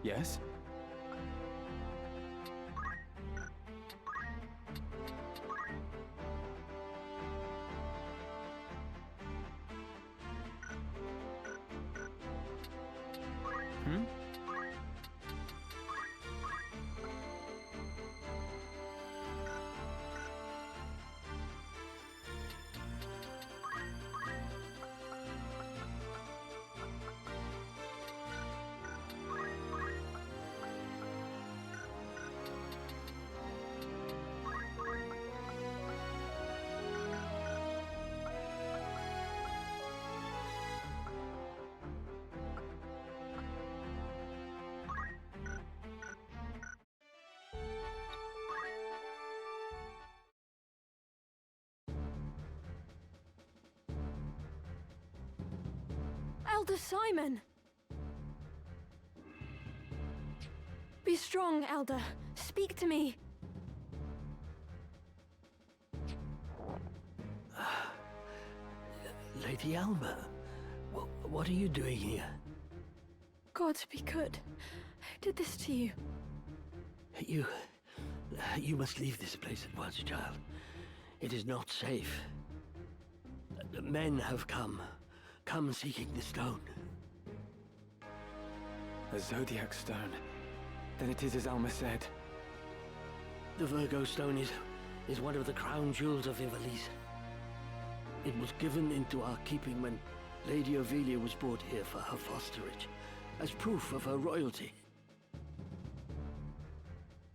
Yes? Hmm? Elder Simon! Be strong, Elder. Speak to me. Lady Alma, what are you doing here? God be good. Who did this to you? You must leave this place at once, child. It is not safe. Men have come seeking the stone. A Zodiac stone. Then it is as Alma said. The Virgo stone is one of the crown jewels of Ivalice. It was given into our keeping when Lady Ovelia was brought here for her fosterage, as proof of her royalty.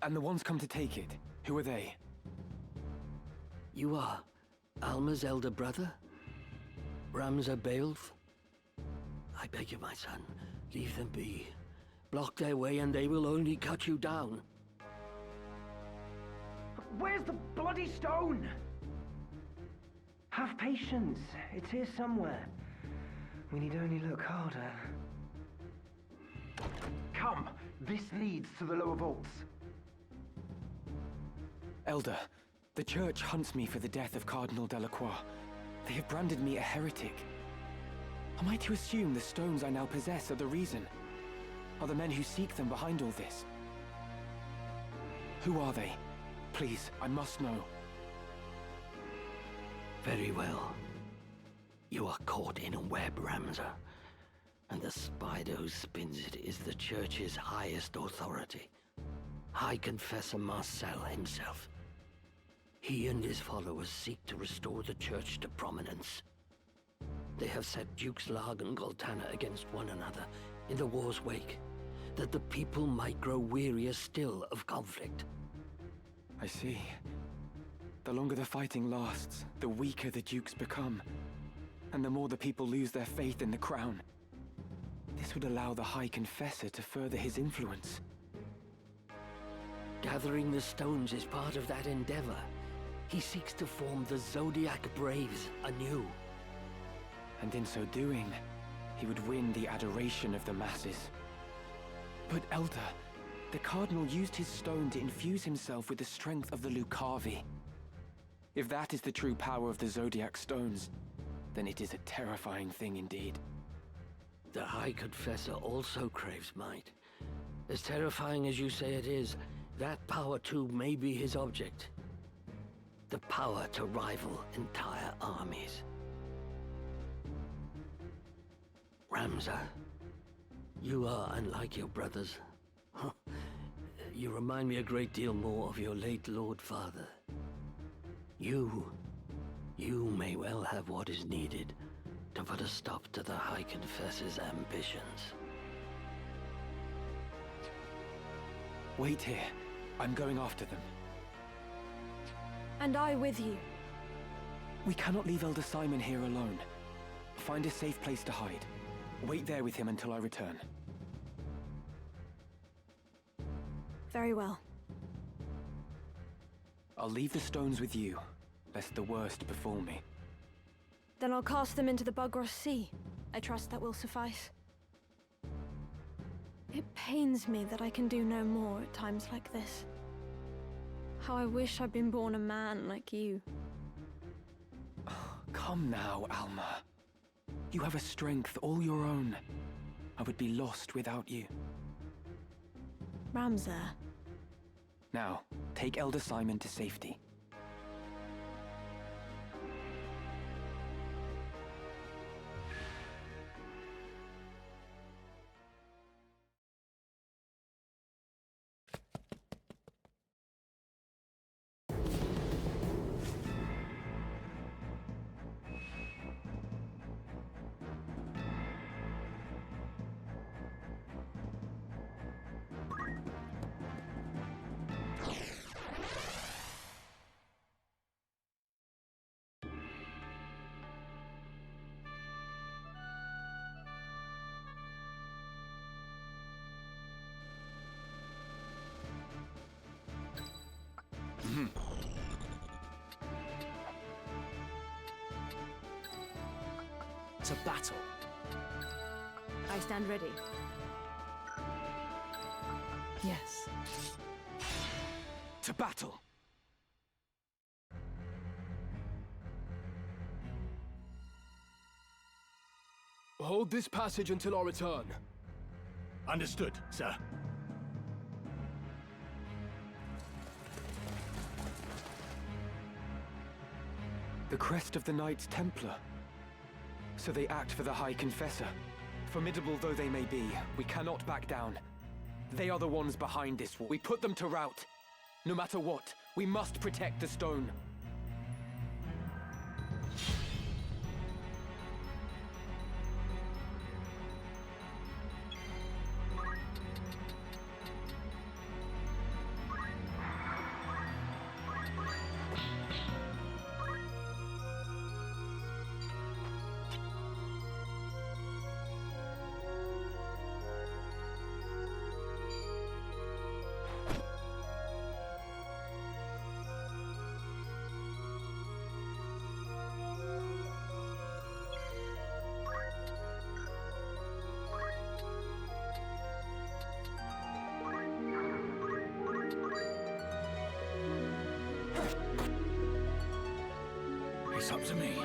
And the ones come to take it, who are they? You are Alma's elder brother? Ramza Beowulf? I beg you, my son, leave them be. Block their way and they will only cut you down. Where's the bloody stone? Have patience. It's here somewhere. We need only look harder. Come! This leads to the lower vaults. Elder, the Church hunts me for the death of Cardinal Delacroix. They have branded me a heretic. Am I to assume the stones I now possess are the reason? Are the men who seek them behind all this? Who are they? Please, I must know. Very well. You are caught in a web, Ramza. And the spider who spins it is the Church's highest authority. High Confessor Marcel himself. He and his followers seek to restore the Church to prominence. They have set Dukes Larg and Goltana against one another in the war's wake, that the people might grow wearier still of conflict. I see. The longer the fighting lasts, the weaker the Dukes become. And the more the people lose their faith in the crown. This would allow the High Confessor to further his influence. Gathering the stones is part of that endeavor. He seeks to form the Zodiac Braves anew. And in so doing, he would win the adoration of the masses. But Elder, the Cardinal used his stone to infuse himself with the strength of the Lucavi. If that is the true power of the Zodiac stones, then it is a terrifying thing indeed. The High Confessor also craves might. As terrifying as you say it is, that power too may be his object. The power to rival entire armies. Ramza, you are unlike your brothers. You remind me a great deal more of your late Lord Father. You may well have what is needed to put a stop to the High Confessor's ambitions. Wait here. I'm going after them. And I with you. We cannot leave Elder Simon here alone. Find a safe place to hide. Wait there with him until I return. Very well. I'll leave the stones with you, lest the worst befall me. Then I'll cast them into the Bugros Sea. I trust that will suffice. It pains me that I can do no more at times like this. How I wish I'd been born a man like you. Come now, Alma. You have a strength all your own. I would be lost without you. Ramsar. Now, take Elder Simon to safety. To battle. I stand ready. Yes. To battle! Hold this passage until our return. Understood, sir. The crest of the Knights Templar. So they act for the High Confessor. Formidable though they may be, we cannot back down. They are the ones behind this war. We put them to rout. No matter what, we must protect the stone. It's up to me.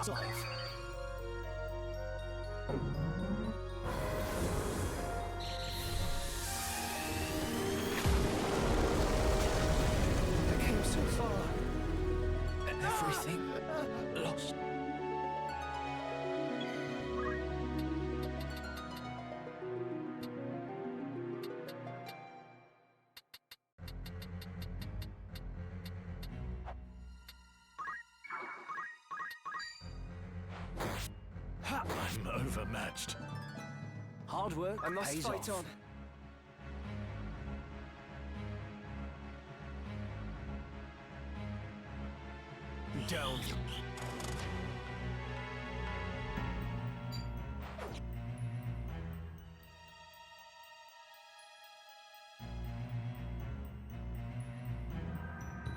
Dive. I came so far. Everything lost. I'm overmatched. Hard work I must pays fight off. on. Down.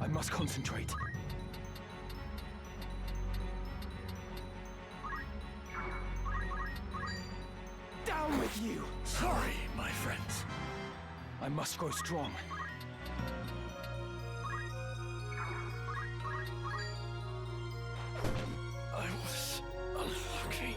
I must concentrate. Down with you! Sorry, my friends. I must grow strong. I was unlucky.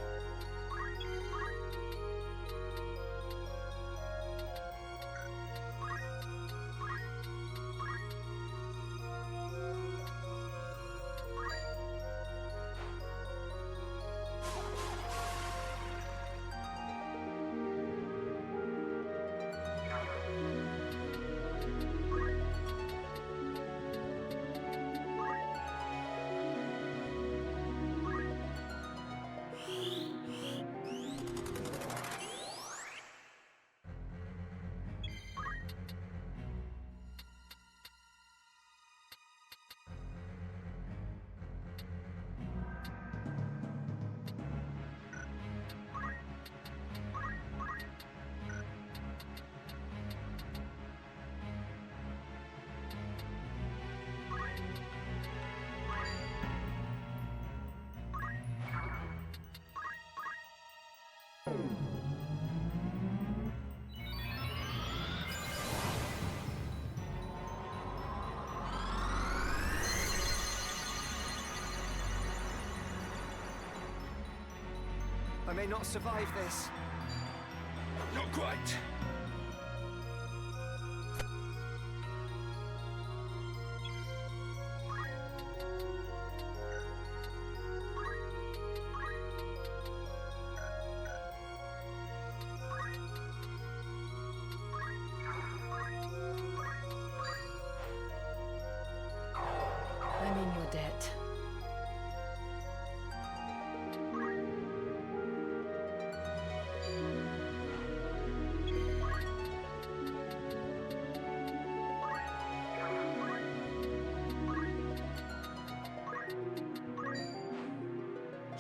I may not survive this. Not quite. I'm in your debt.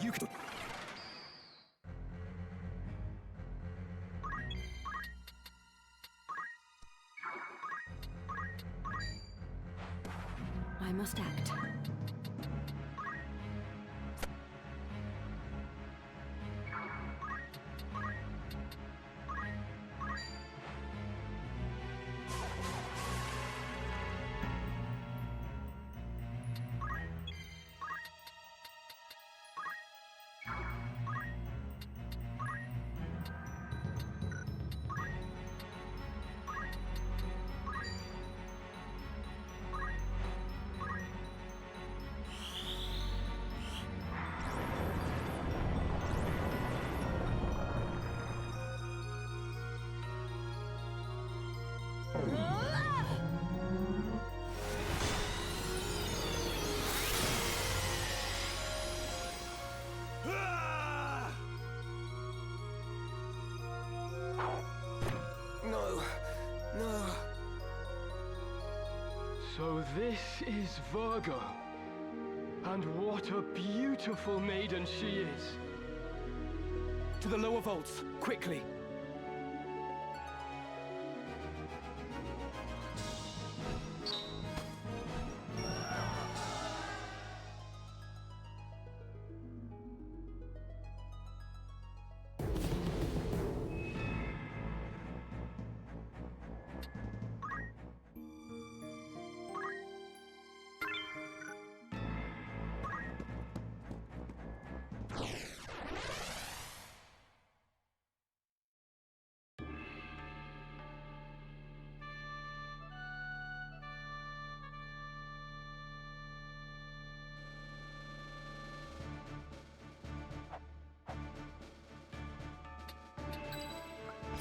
You could... I must act. No. No. So this is Virgo. And what a beautiful maiden she is. To the lower vaults, quickly!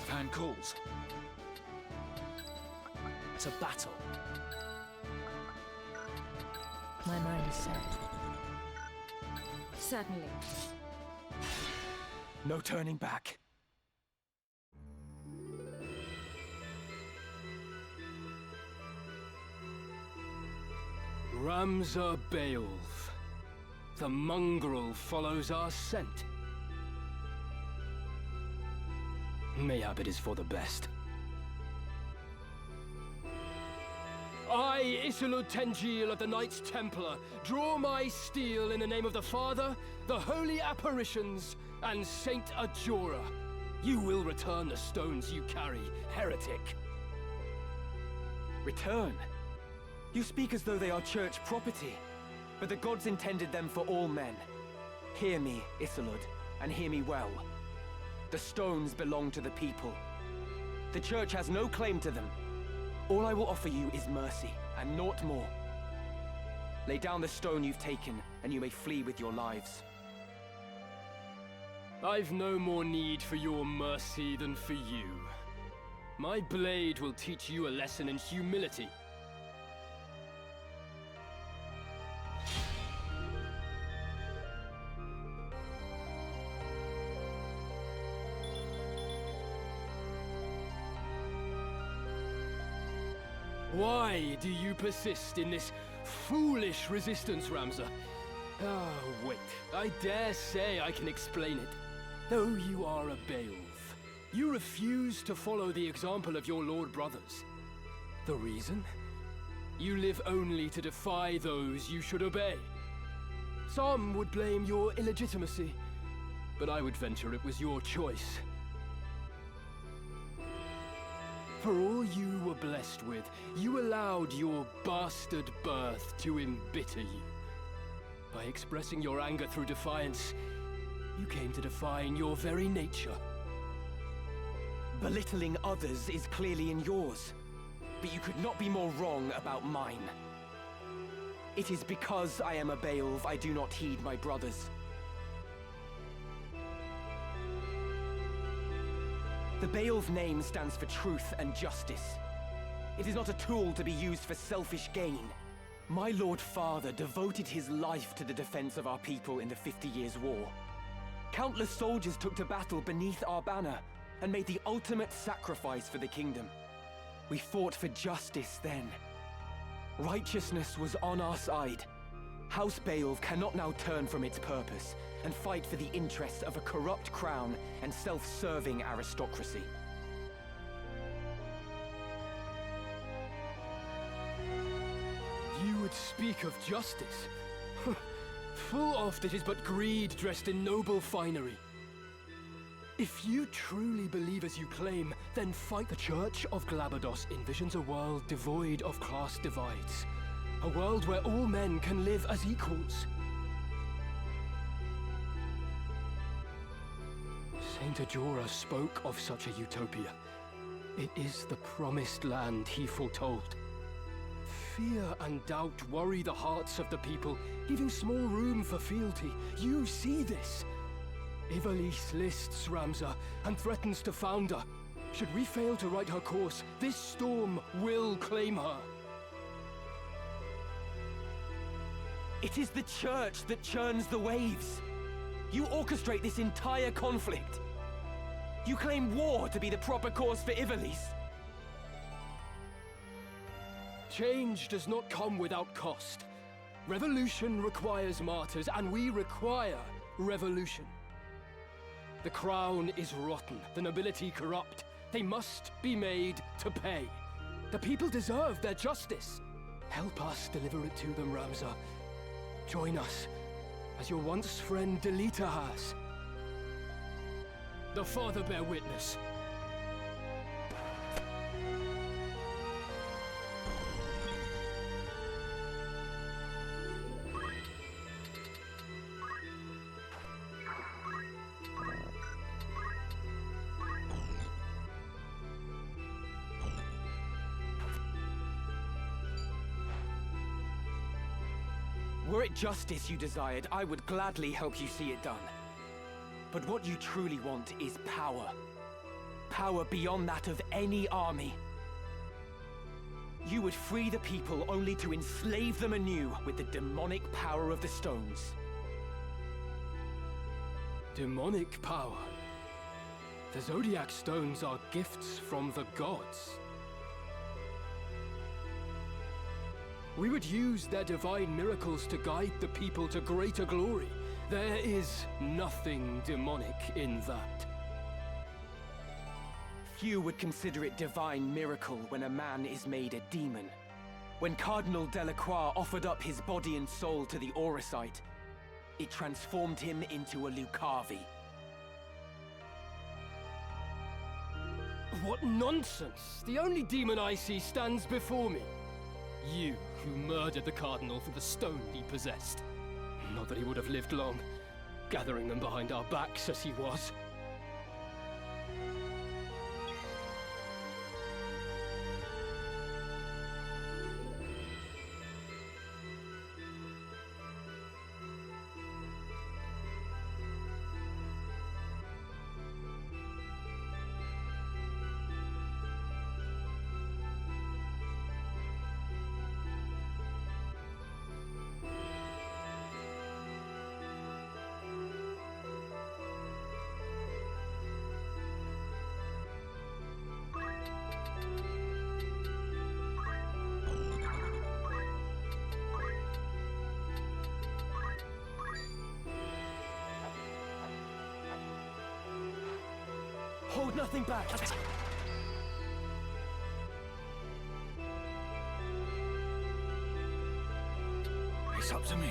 Fan calls. To battle. My mind is set. Certainly. No turning back. Ramza Beowulf. The mongrel follows our scent. Mayhap it is for the best. I, Isilud Tengil of the Knights Templar, draw my steel in the name of the Father, the Holy Apparitions, and Saint Ajora. You will return the stones you carry, heretic. Return? You speak as though they are church property, but the gods intended them for all men. Hear me, Isilud, and hear me well. The stones belong to the people. The church has no claim to them. All I will offer you is mercy, and naught more. Lay down the stone you've taken, and you may flee with your lives. I've no more need for your mercy than for you. My blade will teach you a lesson in humility. Why do you persist in this foolish resistance, Ramza? Ah, wait. I dare say I can explain it. Though you are a Beowulf, you refuse to follow the example of your lord brothers. The reason? You live only to defy those you should obey. Some would blame your illegitimacy, but I would venture it was your choice. For all you were blessed with, you allowed your bastard birth to embitter you. By expressing your anger through defiance, You came to define your very nature. Belittling others is clearly in yours, but you could not be more wrong about mine. It is because I am a Beowulf I do not heed my brothers. The Beowulf name stands for truth and justice. It is not a tool to be used for selfish gain. My Lord Father devoted his life to the defense of our people in the 50 Years' War. Countless soldiers took to battle beneath our banner and made the ultimate sacrifice for the kingdom. We fought for justice then. Righteousness was on our side. House Beowulf cannot now turn from its purpose and fight for the interests of a corrupt crown and self-serving aristocracy. You would speak of justice? Full oft it is but greed dressed in noble finery. If you truly believe as you claim, then fight. The Church of Glabados envisions a world devoid of class divides. A world where all men can live as equals. Saint Ajora spoke of such a utopia. It is the promised land he foretold. Fear and doubt worry the hearts of the people, leaving small room for fealty. You see this. Ivalice lists Ramza and threatens to found her. Should we fail to right her course, this storm will claim her. It is the Church that churns the waves. You orchestrate this entire conflict. You claim war to be the proper cause for Ivalice. Change does not come without cost. Revolution requires martyrs, and we require revolution. The crown is rotten, the nobility corrupt. They must be made to pay. The people deserve their justice. Help us deliver it to them, Ramza. Join us, as your once friend Delita has. The Father bear witness. Were it justice you desired, I would gladly help you see it done. But what you truly want is power. Power beyond that of any army. You would free the people only to enslave them anew with the demonic power of the stones. Demonic power? The Zodiac Stones are gifts from the gods. We would use their divine miracles to guide the people to greater glory. There is nothing demonic in that. Few would consider it divine miracle when a man is made a demon. When Cardinal Delacroix offered up his body and soul to the Auracite, it transformed him into a Lucavi. What nonsense! The only demon I see stands before me. You, who murdered the Cardinal for the stone he possessed. Not that he would have lived long, gathering them behind our backs as he was. Hold nothing back! It's up to me.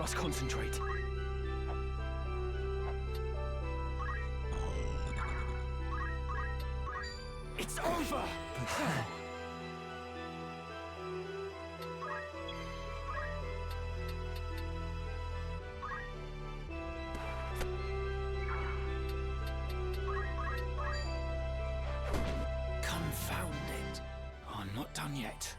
must concentrate. It's over! But how? Confound it. Oh, I'm not done yet.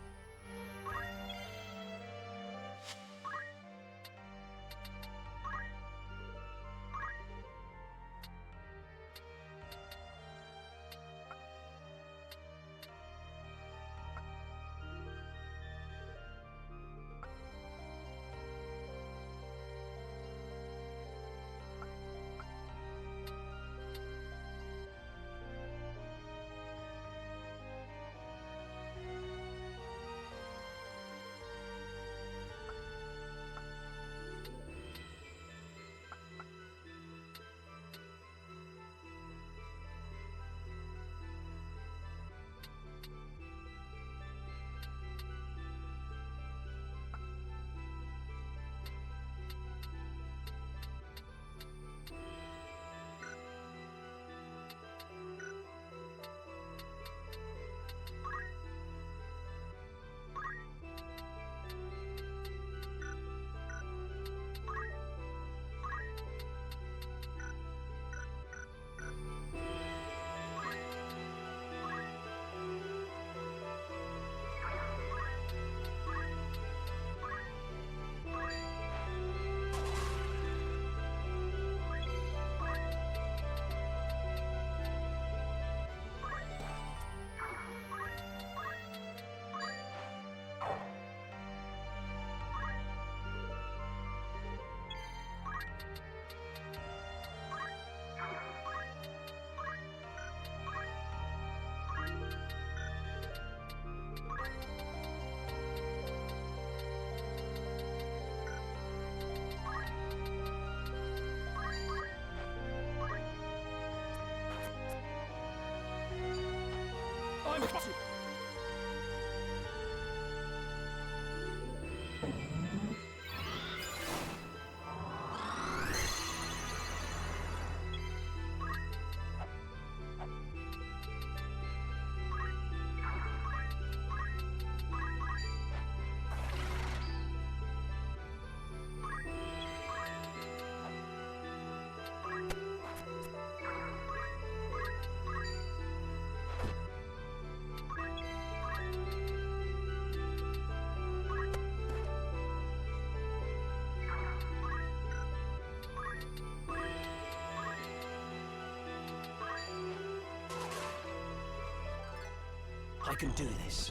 I can do this.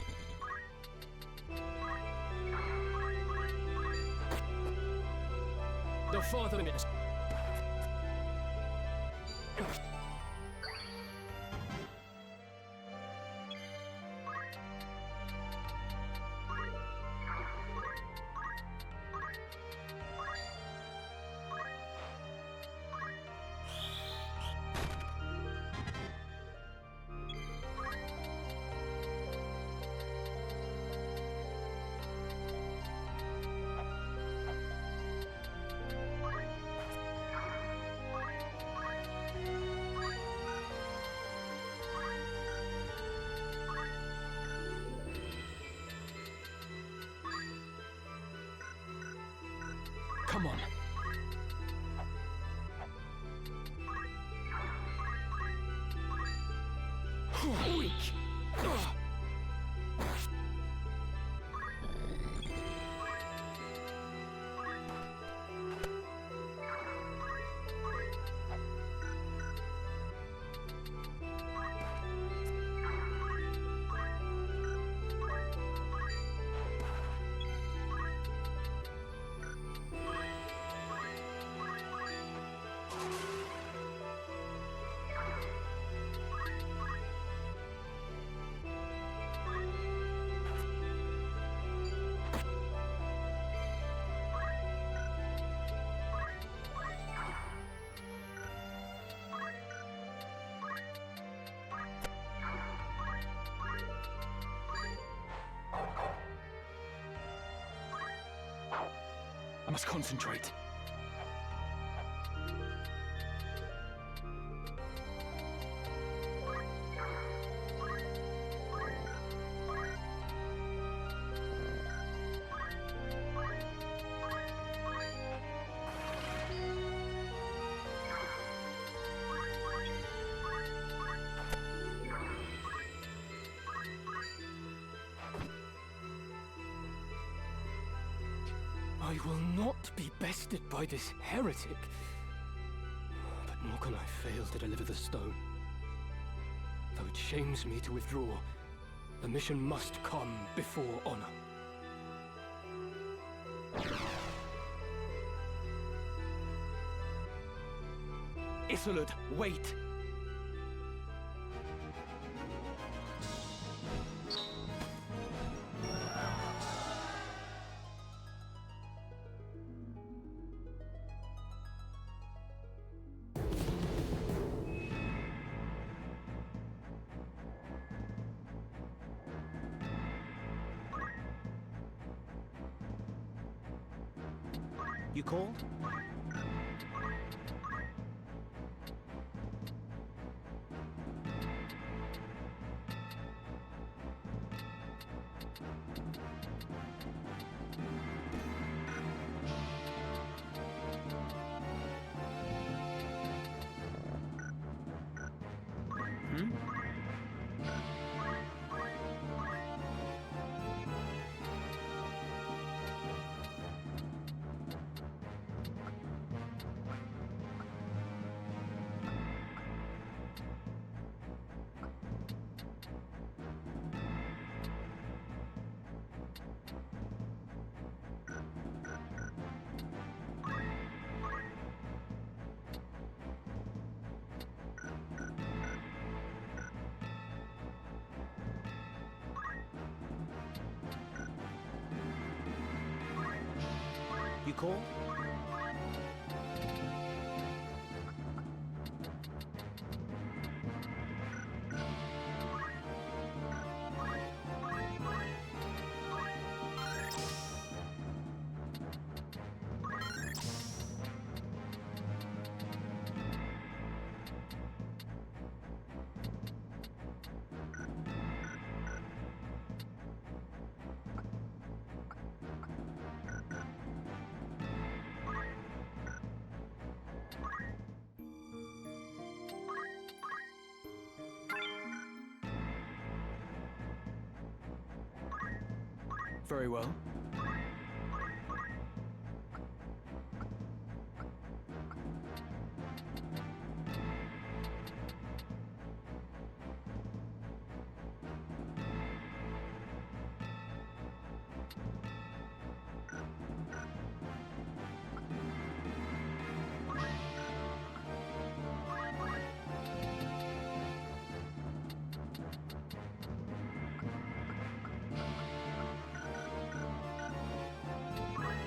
The father in it. Come on. Weak. must concentrate. I will not be bested by this heretic. But nor can I fail to deliver the stone. Though it shames me to withdraw, the mission must come before honor. Isolde, wait! You called? You called? Very well.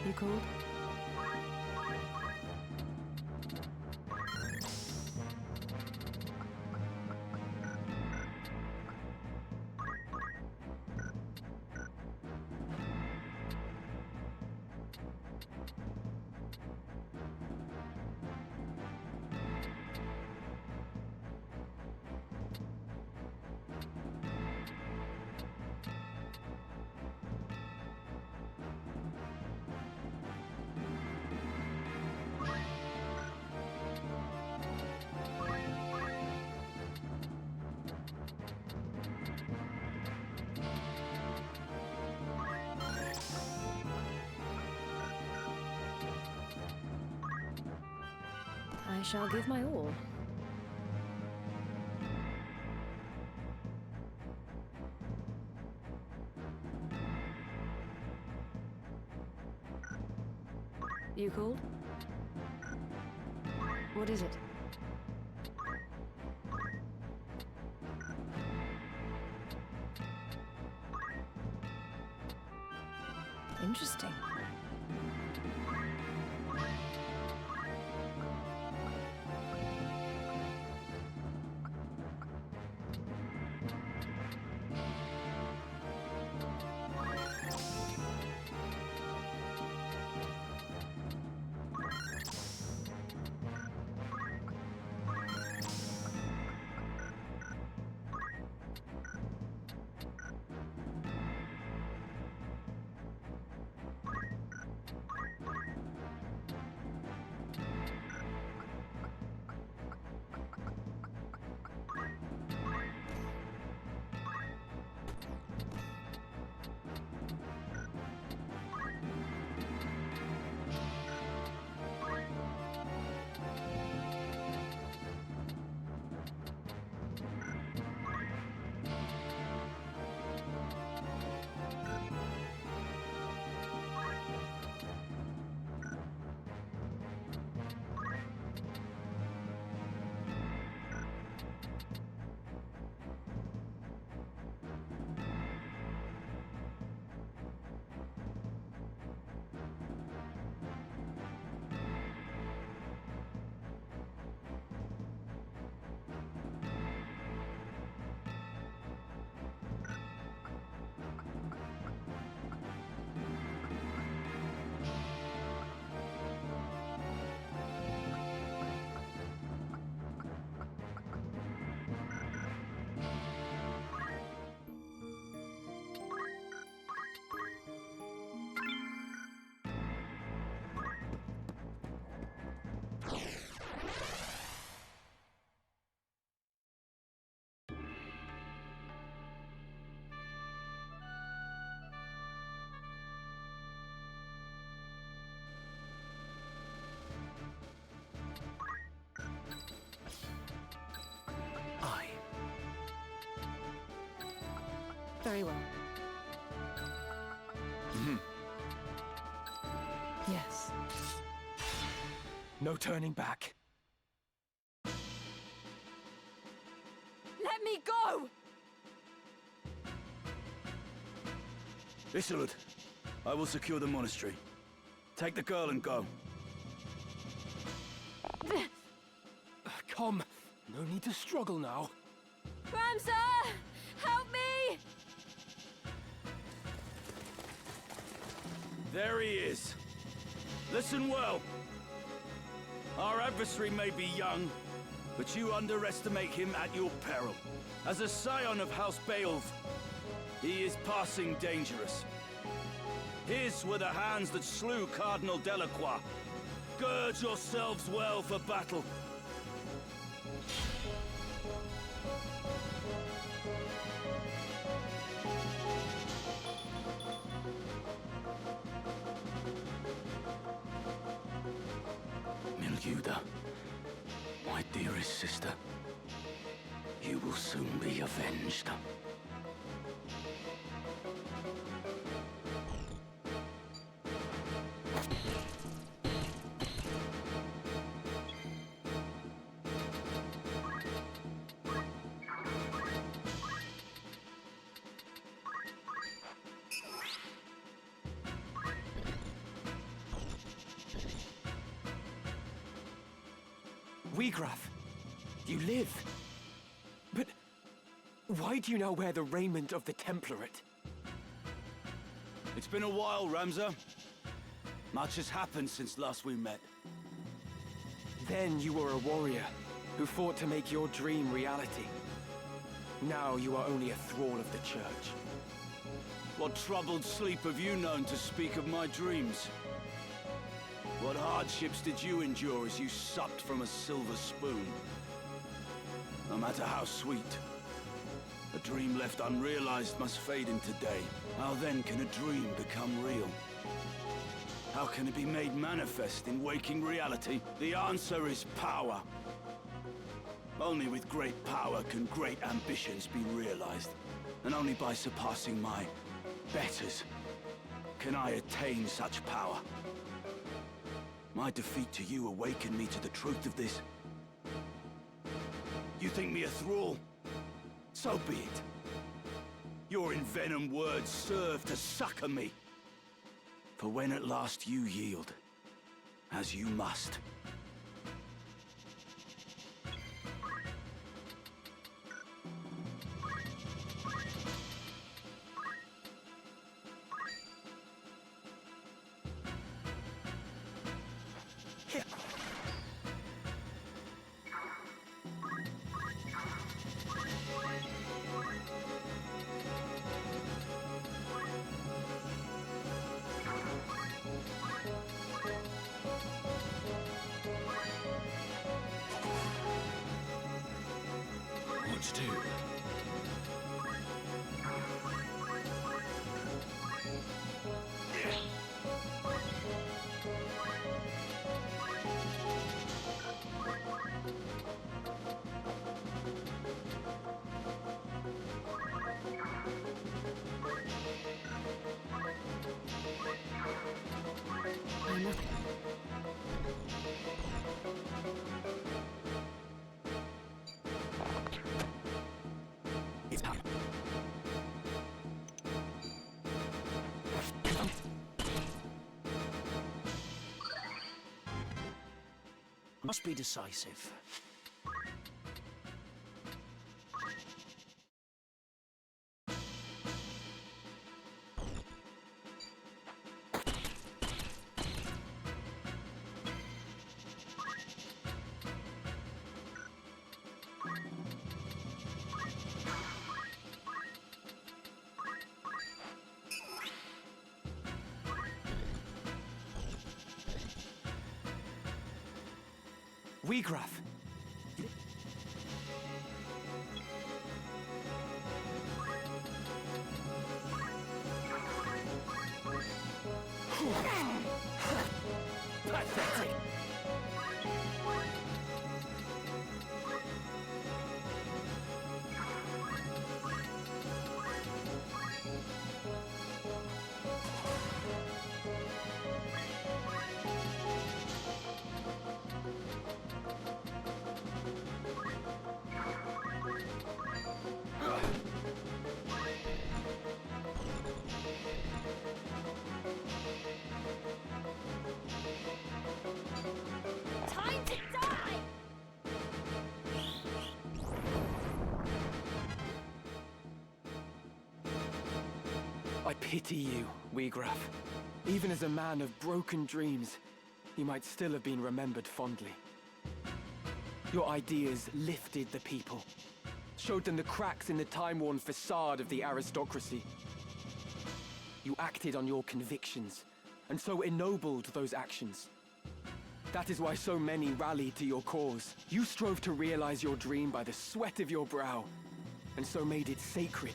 You called? I shall give my all. You called? What is it? Interesting. Very well. Yes. No turning back. Let me go! Isolde, I will secure the monastery. Take the girl and go. Come. No need to struggle now. Ramsar! Help me! There he is. Listen well. Our adversary may be young, but you underestimate him at your peril. As a scion of House Beowulf, he is passing dangerous. His were the hands that slew Cardinal Delacroix. Gird yourselves well for battle. Milguda, my dearest sister, you will soon be avenged. Wiegraf, you live. But why do you now wear the raiment of the Template? It's been a while, Ramsar. Much has happened since last we met. Then you were a warrior who fought to make your dream reality. Now you are only a thrall of the Church. What troubled sleep have you known to speak of my dreams? What hardships did you endure as you supped from a silver spoon? No matter how sweet, a dream left unrealized must fade into day. How then can a dream become real? How can it be made manifest in waking reality? The answer is power. Only with great power can great ambitions be realized. And only by surpassing my betters can I attain such power. My defeat to you awakened me to the truth of this. You think me a thrall? So be it. Your envenomed words serve to succor me. For when at last you yield, as you must, what to do? I must... It's time. Must be decisive. Wiegraf! Pathetic. pity you, Wiegraf. Even as a man of broken dreams, you might still have been remembered fondly. Your ideas lifted the people, showed them the cracks in the time-worn facade of the aristocracy. You acted on your convictions, and so ennobled those actions. That is why so many rallied to your cause. You strove to realize your dream by the sweat of your brow, and so made it sacred.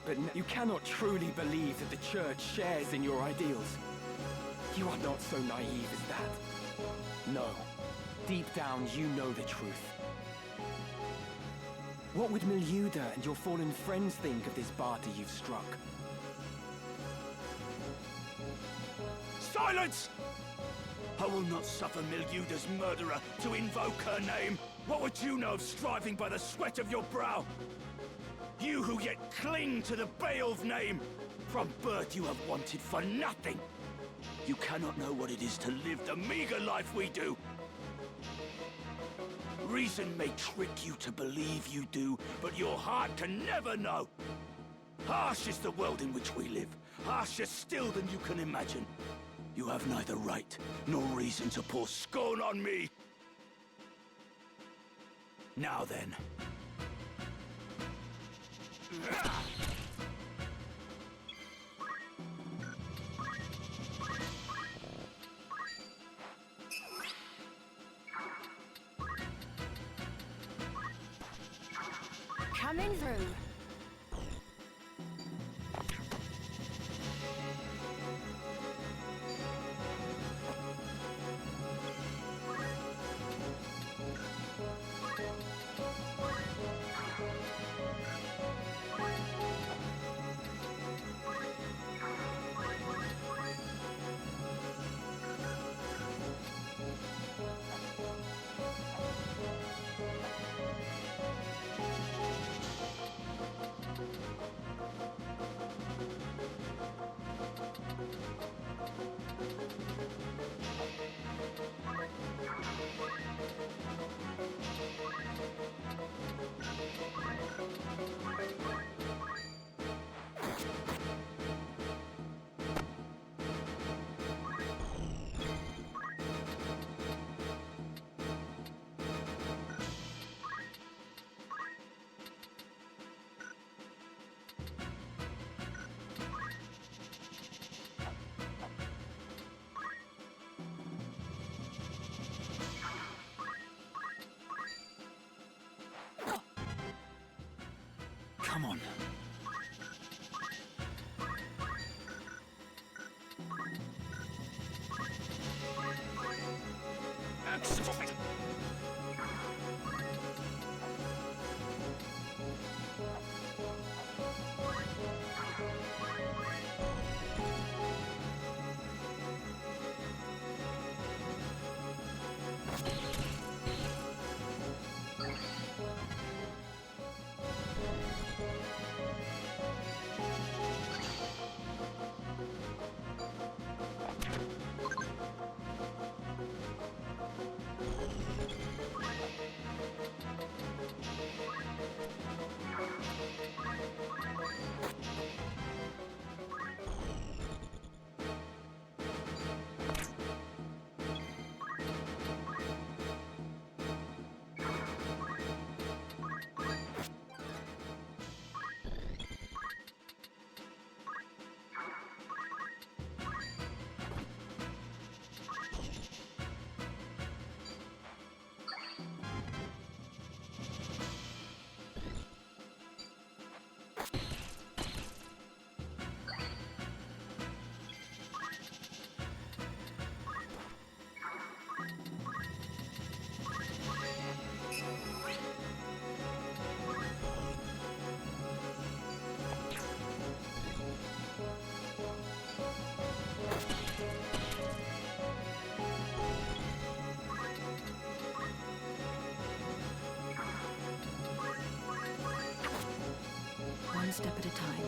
But you cannot truly believe that the Church shares in your ideals. You are not so naive as that. No. Deep down, you know the truth. What would Miluda and your fallen friends think of this barter you've struck? Silence! I will not suffer Miluda's murderer to invoke her name. What would you know of striving by the sweat of your brow? You who yet cling to the Beowulf name! From birth you have wanted for nothing! You cannot know what it is to live the meager life we do! Reason may trick you to believe you do, but your heart can never know! Harsh is the world in which we live, harsher still than you can imagine. You have neither right nor reason to pour scorn on me! Now then. Coming through. Come on. One step at a time.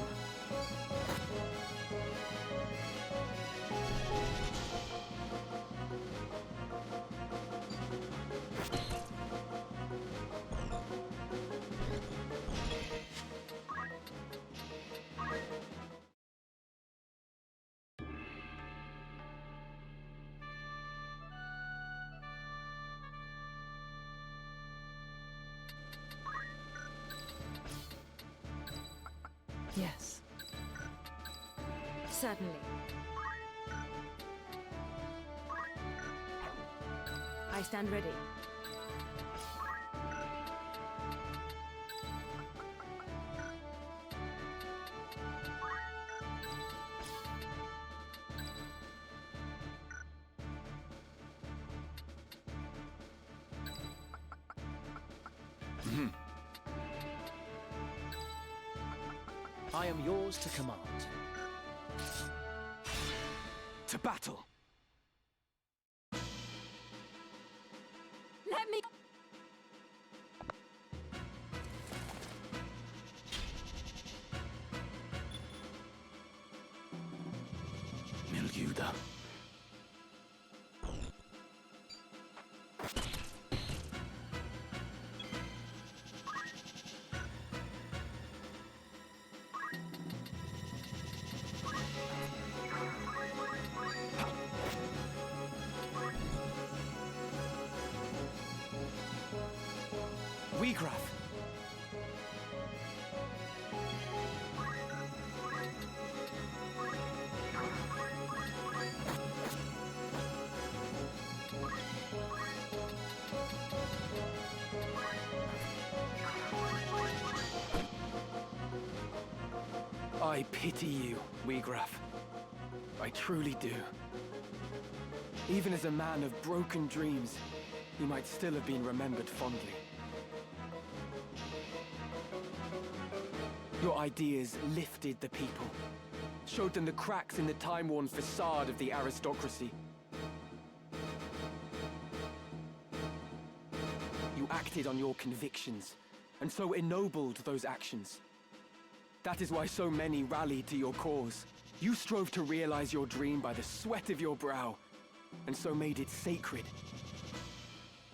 Certainly. I stand ready. I am yours to command. To battle! Let me... Miljuda. Weegraf! I pity you, Weegraf. I truly do. Even as a man of broken dreams, you might still have been remembered fondly. Your ideas lifted the people, showed them the cracks in the time-worn facade of the aristocracy. You acted on your convictions, and so ennobled those actions. That is why so many rallied to your cause. You strove to realize your dream by the sweat of your brow, and so made it sacred.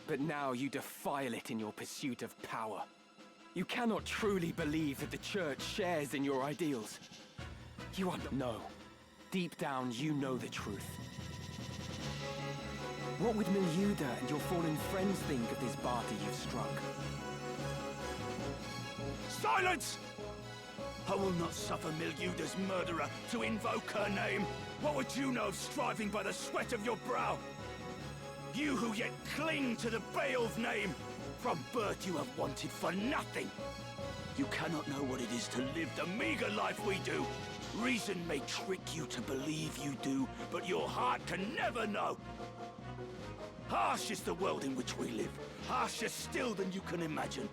But now you defile it in your pursuit of power. You cannot truly believe that the Church shares in your ideals. No. Deep down, you know the truth. What would Miljuda and your fallen friends think of this barter you've struck? Silence! I will not suffer Miljuda's murderer to invoke her name. What would you know of striving by the sweat of your brow? You who yet cling to the Beowulf name! From birth you have wanted for nothing! You cannot know what it is to live the meager life we do! Reason may trick you to believe you do, but your heart can never know! Harsh is the world in which we live, harsher still than you can imagine.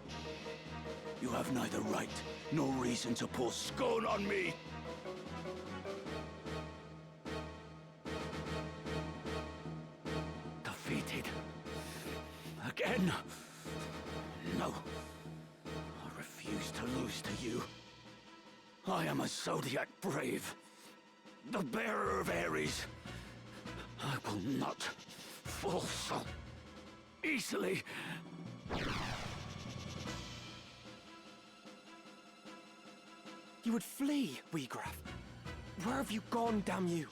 You have neither right nor reason to pour scorn on me! Defeated. Again? No. I refuse to lose to you. I am a Zodiac brave. The bearer of Ares. I will not fall so easily. You would flee, Weegraf. Where have you gone, damn you?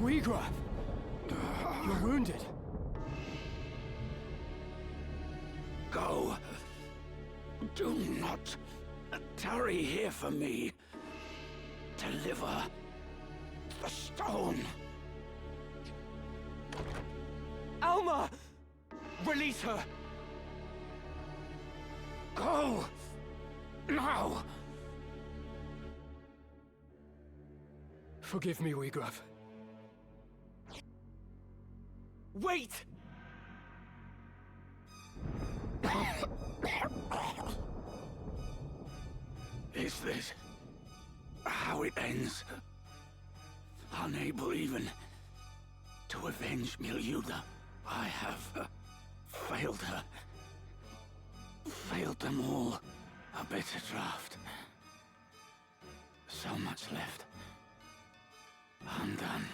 Weegraf! You're wounded. Go. Do not tarry here for me. Deliver the stone. Alma! Release her! Go! Now! Forgive me, Weegraf. Wait! Is this how it ends? Unable even to avenge Miljuda, I have failed her. Failed them all. A bitter draught. So much left. Undone.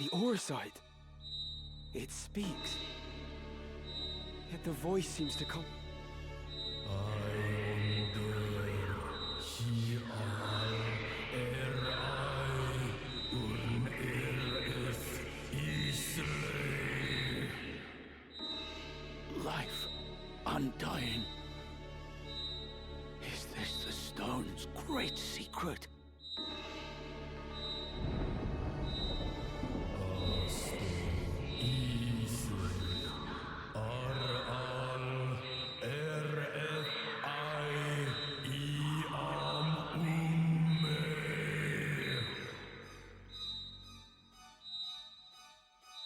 The Auracite. It speaks. Yet the voice seems to come... Life, undying. Is this the stone's great secret?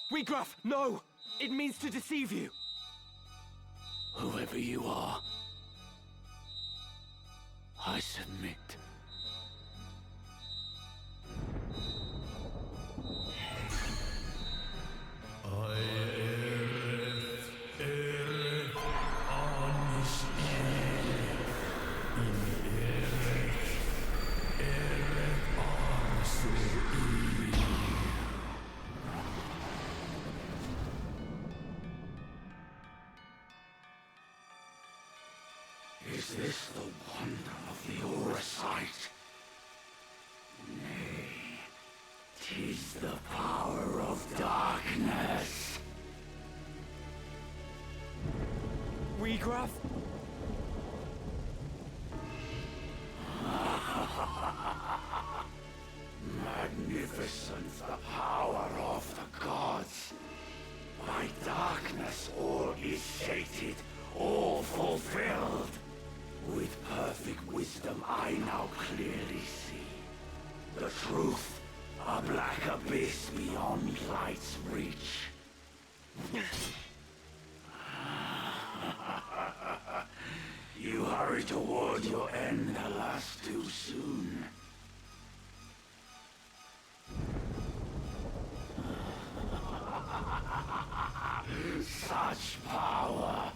Regraph, no! It means to deceive you! Whoever you are, I submit. Is this the wonder of the Auracite? Nay, 'tis the power of darkness. Regraph? Magnificent the power of the gods. By darkness all is sated, all fulfilled. With perfect wisdom I now clearly see. The truth, a black abyss beyond light's reach. You hurry toward your end, alas, too soon. Such power,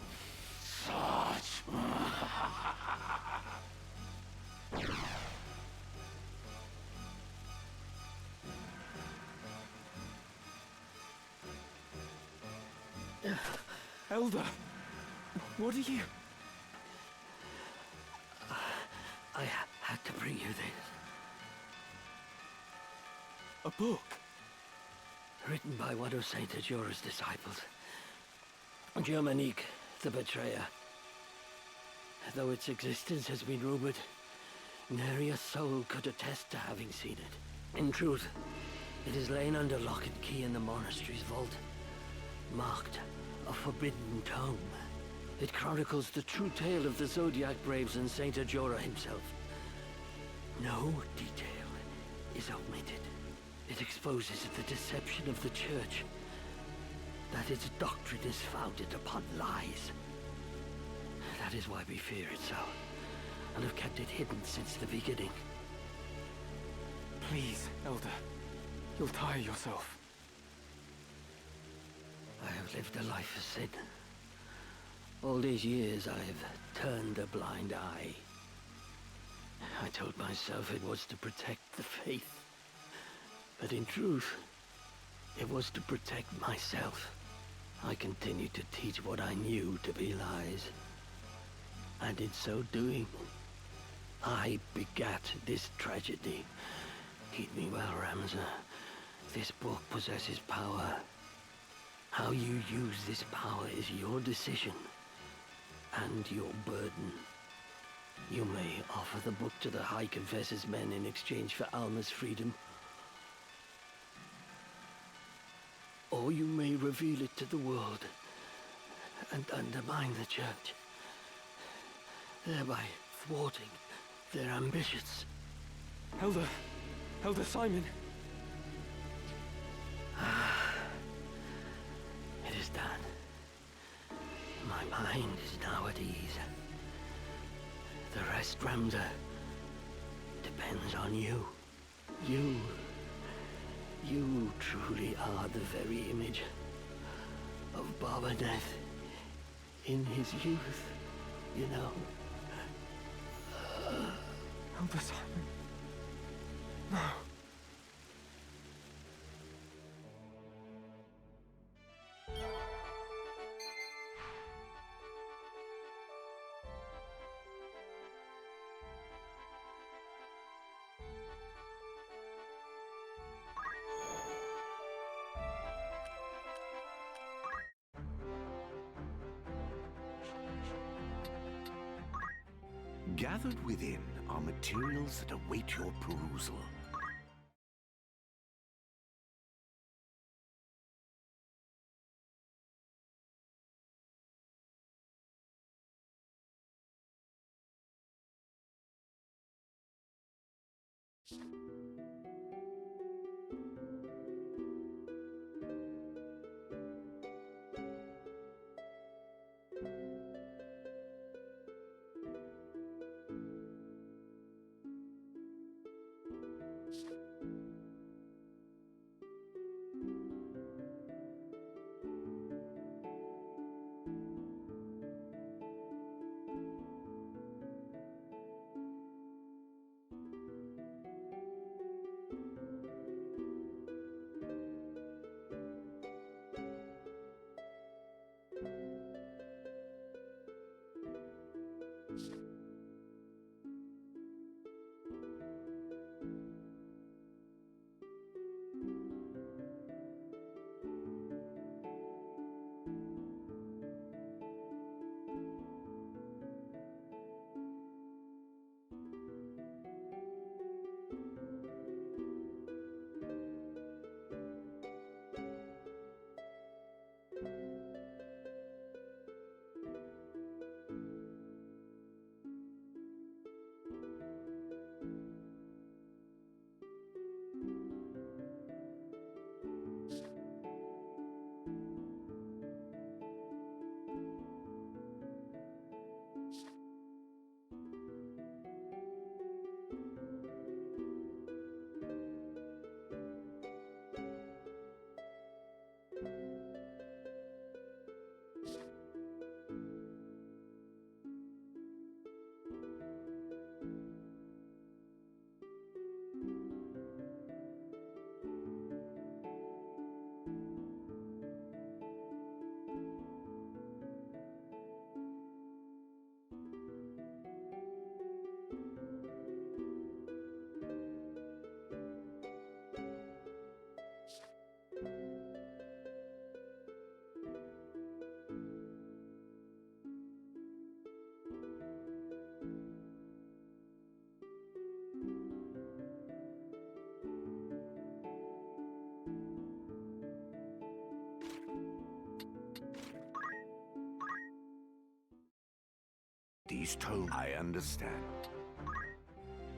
such... Elder, what are you... I had to bring you this. A book? Written by one of Saint Ajora's disciples. Germanique, the Betrayer. Though its existence has been rumored, nary a soul could attest to having seen it. In truth, it is lain under lock and key in the monastery's vault, marked a forbidden tome. It chronicles the true tale of the Zodiac Braves and Saint Ajora himself. No detail is omitted. It exposes the deception of the Church, that its doctrine is founded upon lies. That is why we fear it so, and have kept it hidden since the beginning. Please, Elder. You'll tire yourself. I have lived a life of sin. All these years I have turned a blind eye. I told myself it was to protect the faith. But in truth, it was to protect myself. I continued to teach what I knew to be lies. And in so doing, I begat this tragedy. Heed me well, Ramza. This book possesses power. How you use this power is your decision and your burden. You may offer the book to the High Confessor's men in exchange for Alma's freedom. Or you may reveal it to the world and undermine the Church, thereby thwarting their ambitions. Elder Simon. It is done. My mind is now at ease. The rest, Ramza, depends on you. You truly are the very image of Barbaneth in his youth, you know. Elder Simon. No. Gathered within are materials that await your perusal. These tomes, I understand.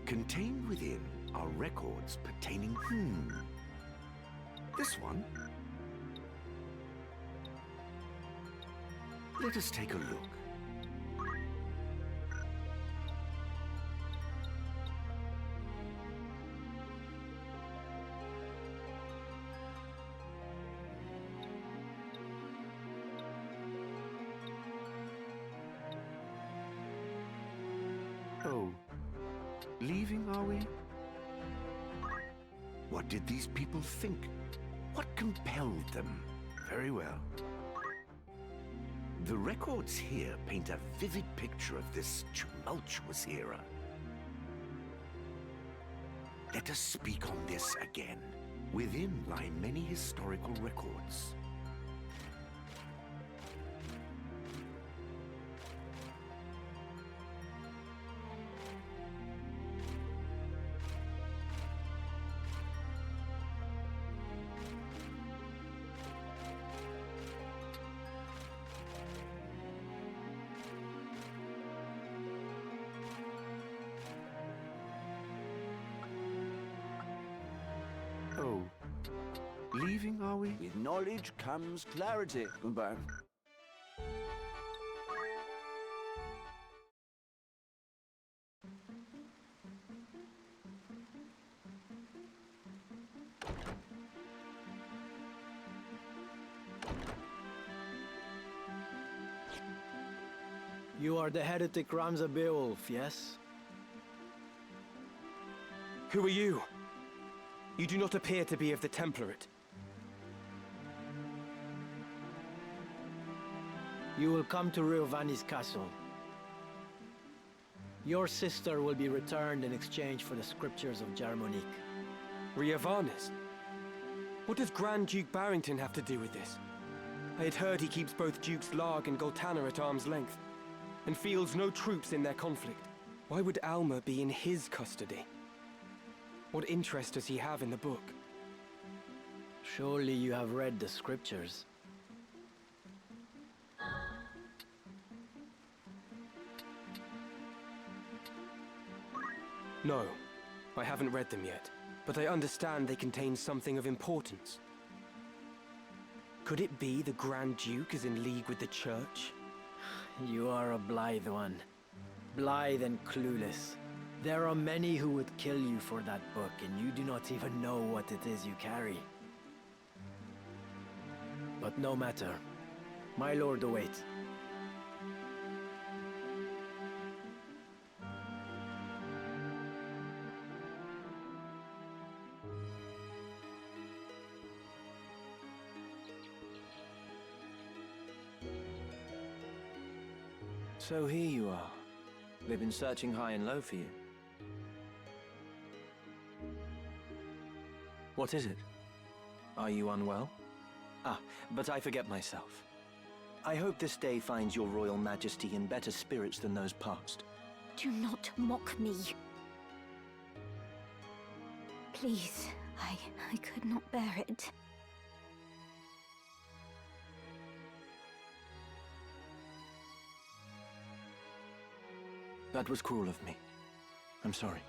Contained within are records pertaining... This one? Let us take a look. Oh, leaving, are we? What did these people think? What compelled them? Very well. The records here paint a vivid picture of this tumultuous era. Let us speak on this again. Within lie many historical records. Oh, leaving, are we? With knowledge comes clarity. Goodbye. You are the heretic Ramza Beowulf, yes? Who are you? You do not appear to be of the Template. You will come to Riovani's castle. Your sister will be returned in exchange for the scriptures of Jarmonique. Riovanis? What does Grand Duke Barrington have to do with this? I had heard he keeps both Dukes Larg and Goltana at arm's length, and fields no troops in their conflict. Why would Alma be in his custody? What interest does he have in the book? Surely you have read the scriptures. No, I haven't read them yet, but I understand they contain something of importance. Could it be the Grand Duke is in league with the Church? You are a blithe one. Blithe and clueless. There are many who would kill you for that book, and you do not even know what it is you carry. But no matter. My lord awaits. So here you are. They've been searching high and low for you. What is it? Are you unwell? Ah, but I forget myself. I hope this day finds your royal majesty in better spirits than those past. Do not mock me. Please, I could not bear it. That was cruel of me. I'm sorry.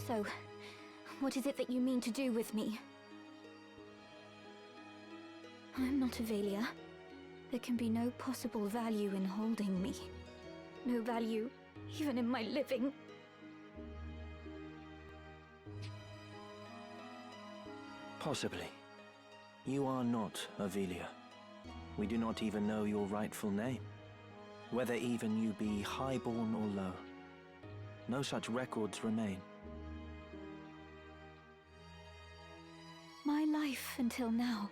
So, what is it that you mean to do with me? I'm not Avelia. There can be no possible value in holding me. No value, even in my living. Possibly. You are not Avelia. We do not even know your rightful name. Whether even you be highborn or low. No such records remain. My life until now.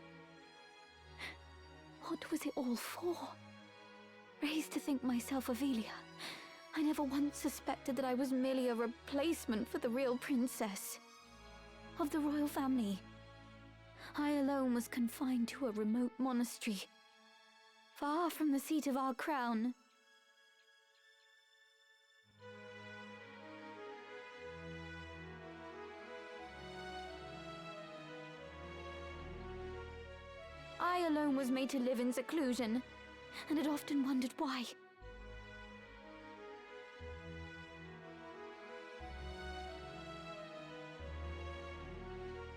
What was it all for? Raised to think myself Avelia, I never once suspected that I was merely a replacement for the real princess. Of the royal family. I alone was confined to a remote monastery, far from the seat of our crown. I alone was made to live in seclusion, and had often wondered why.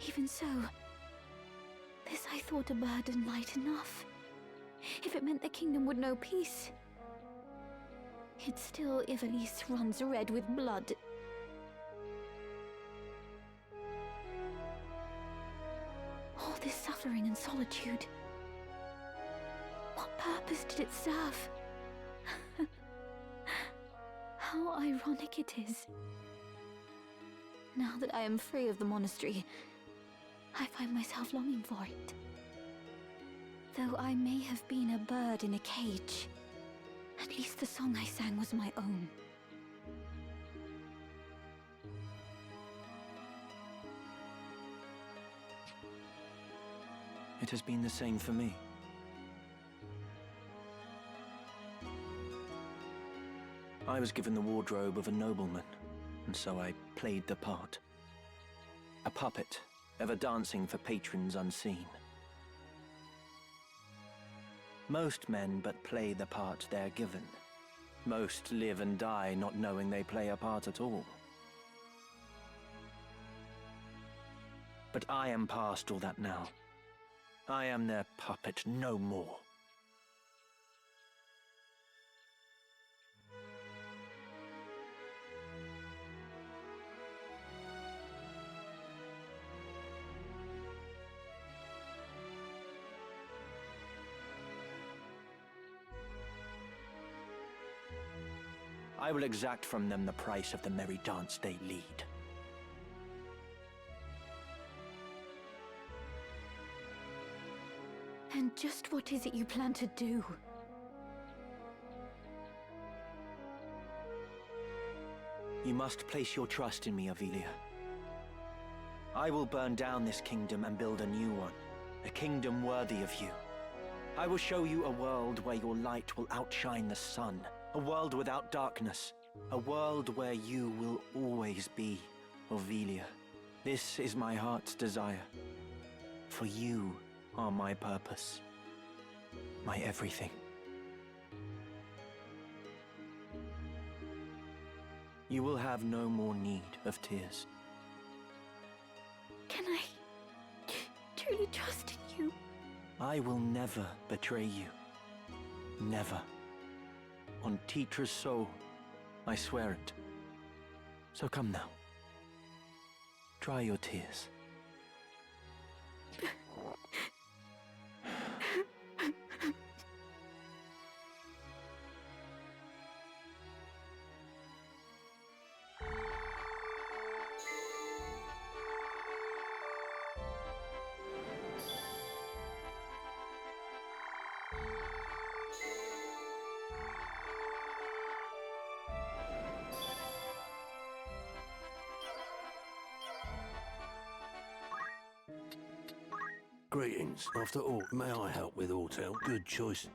Even so, this I thought a burden light enough. If it meant the kingdom would know peace. Yet still Ivalice runs red with blood. All this suffering and solitude. What purpose did it serve? How ironic it is. Now that I am free of the monastery, I find myself longing for it. Though I may have been a bird in a cage, at least the song I sang was my own. It has been the same for me. I was given the wardrobe of a nobleman, and so I played the part. A puppet, ever dancing for patrons unseen. Most men but play the part they're given. Most live and die not knowing they play a part at all. But I am past all that now. I am their puppet, no more. I will exact from them the price of the merry dance they lead. And just what is it you plan to do? You must place your trust in me, Avelia. I will burn down this kingdom and build a new one. A kingdom worthy of you. I will show you a world where your light will outshine the sun. A world without darkness. A world where you will always be, Avelia. This is my heart's desire. For you are my purpose. My everything. You will have no more need of tears. Can I truly trust in you? I will never betray you. Never. On Titra's soul, I swear it. So come now. Dry your tears. Greetings. After all, may I help with Autel? Good choice.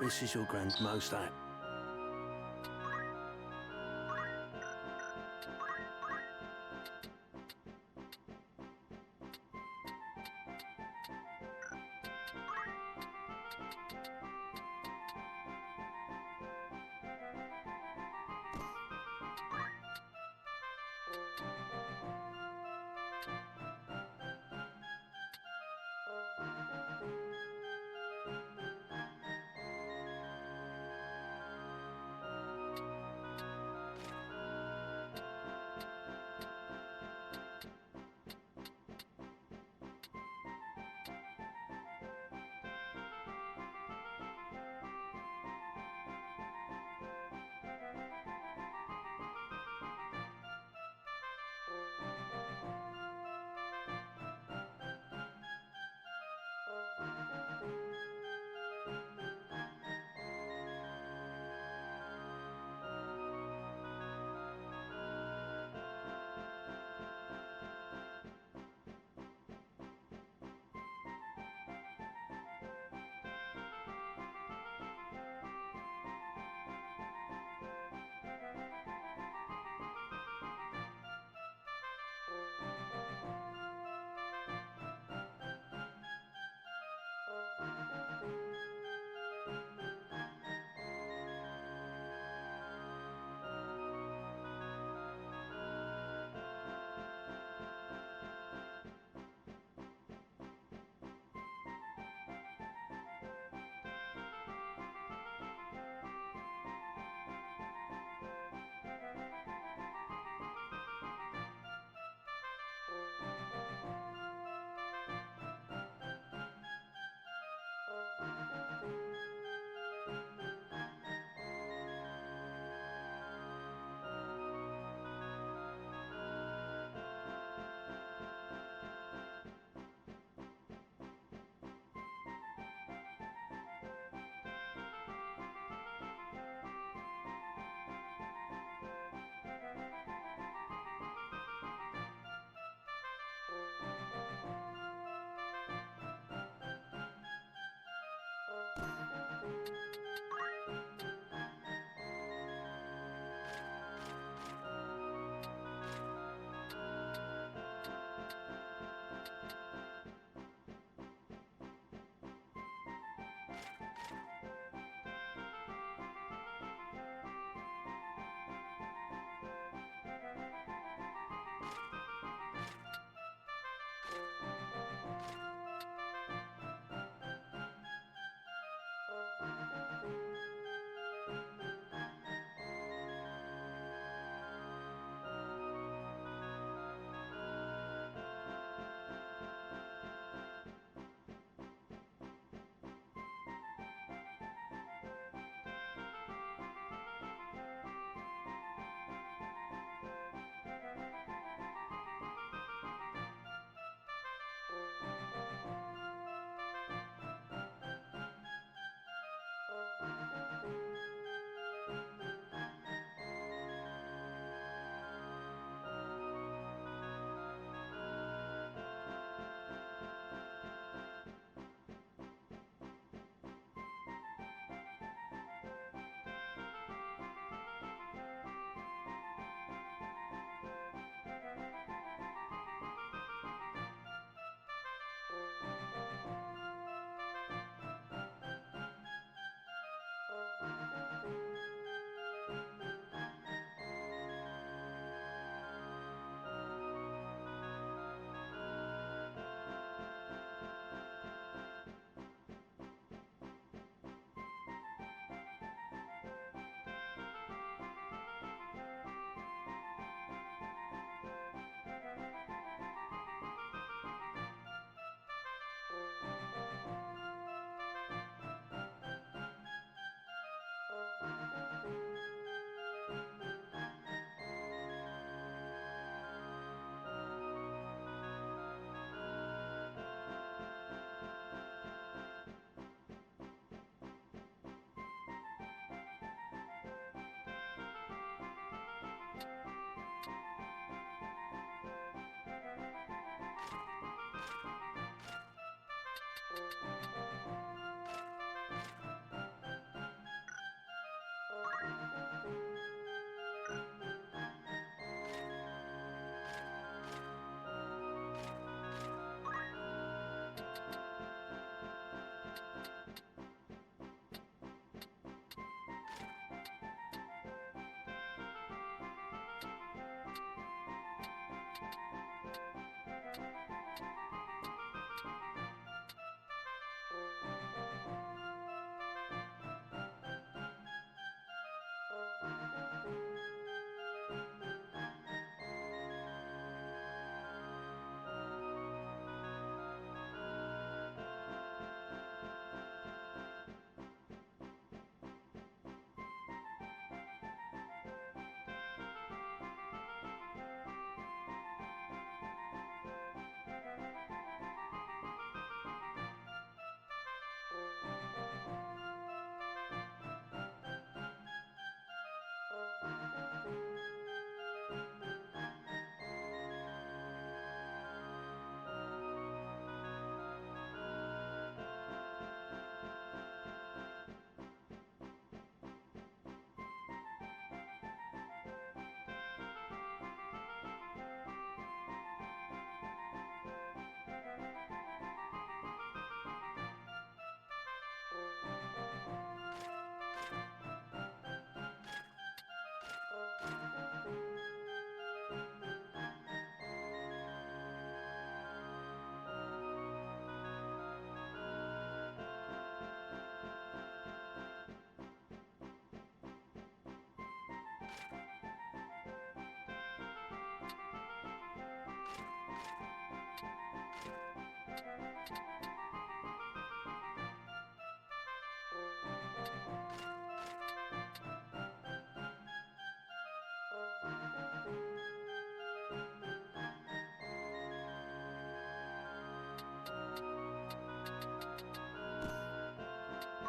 This is your grandmost app.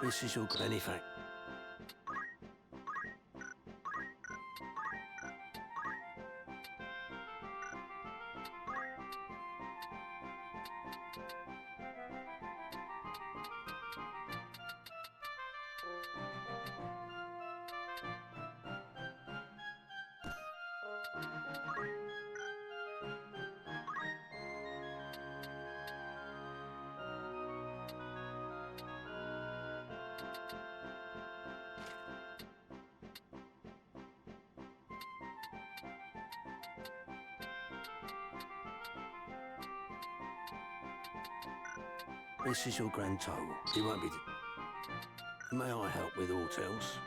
This is your benefact. This is your grand total. It won't be... May I help with aught else?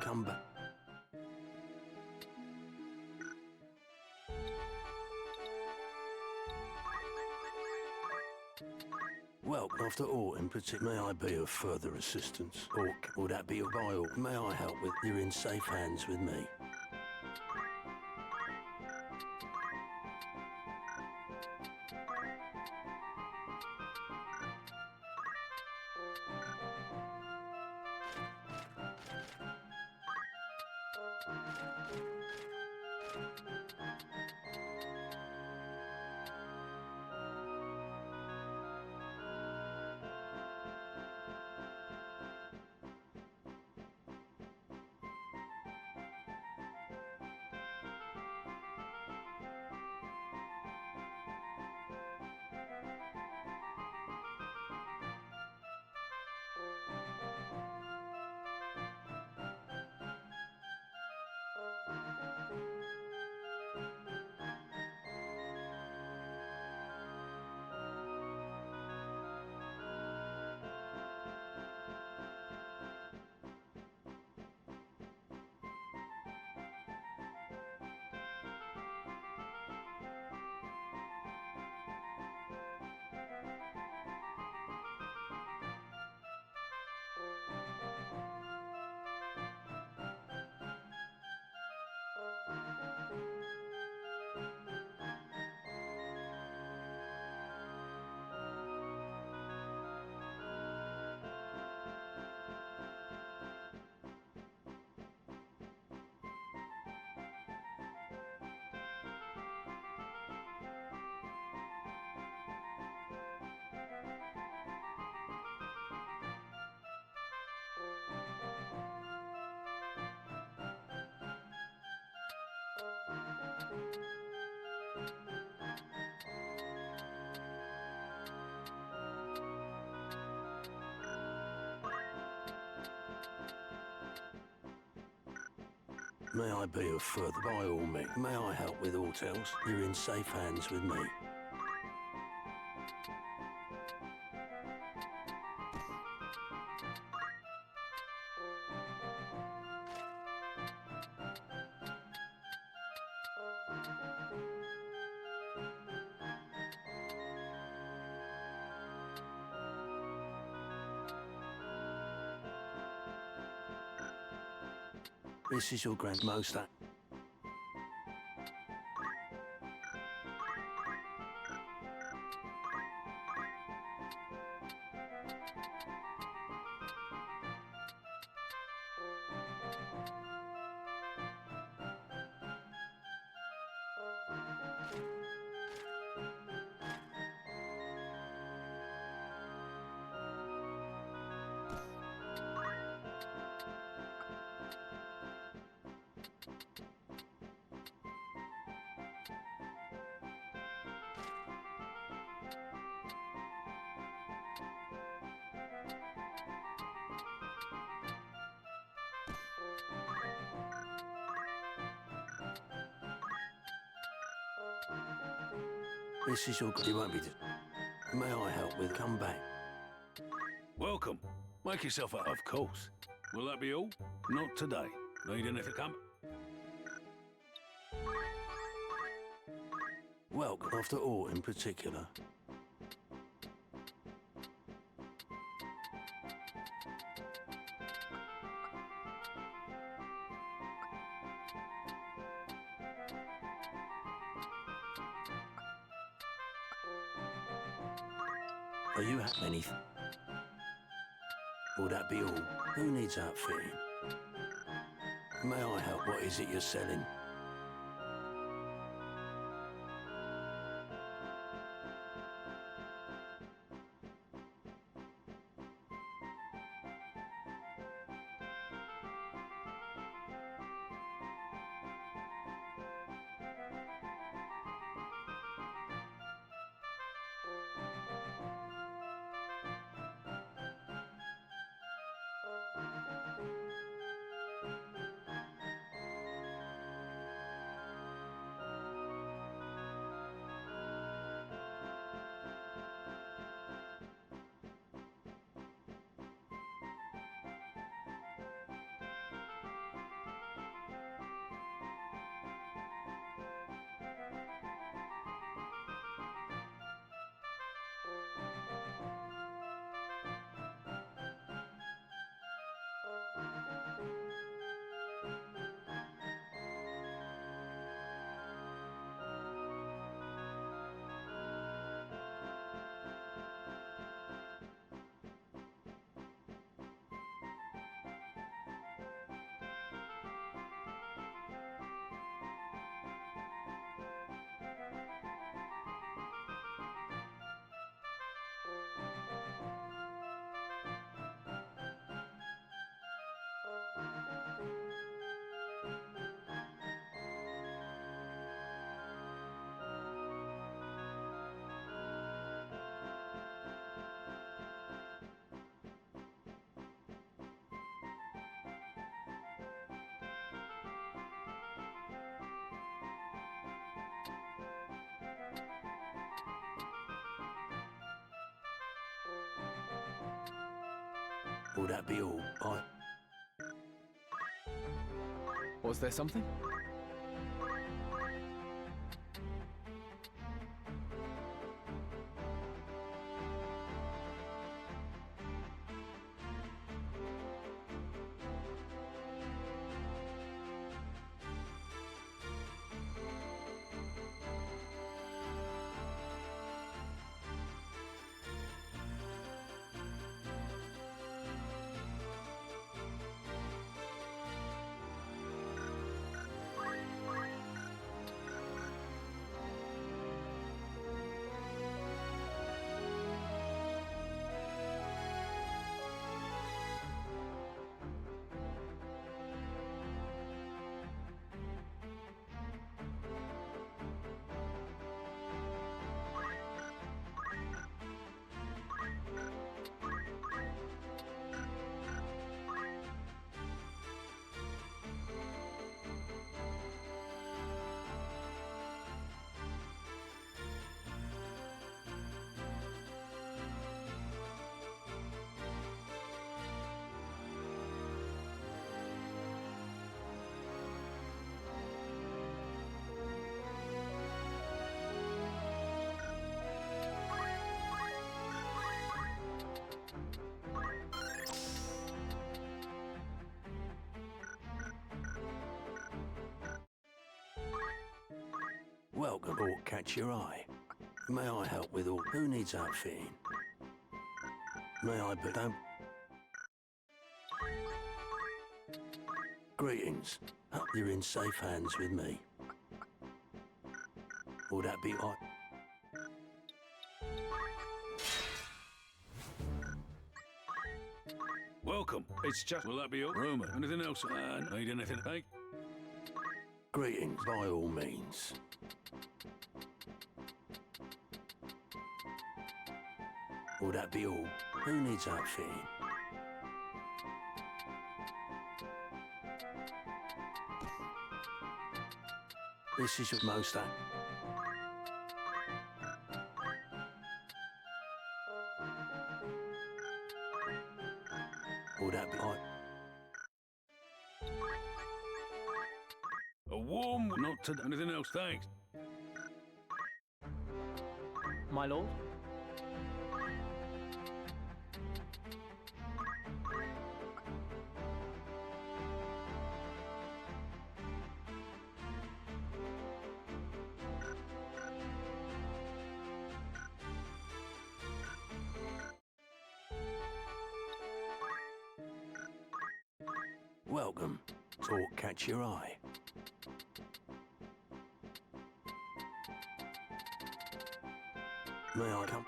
Come back. Well, after all, in particular, may I be of further assistance? Or would that be by all? May I help with... You're in safe hands with me. May I be of further... By all means, may I help with aught else? You're in safe hands with me. This is your grandmost... This is your... You won't be... May I help with... Come back. Welcome. Make yourself up. Of course. Will that be all? Not today. Need anything come? Welcome. After all, in particular. Are you have anything? Will that be all? Who needs outfitting? May I help? What is it you're selling? Will that be all? Was there something? Welcome. Or catch your eye. May I help with all? Who needs outfitting? May I but don't... Greetings. Hope you're in safe hands with me. Will that be all? Welcome. It's just... Will that be all? Rumor. Anything else? Need anything? Hey? Greetings, by all means. Will that be all? Who needs outfitting? This is your most act. Will that be all? A warm, not to anything else, thanks. My lord? Welcome. Talk catch your eye. May I come?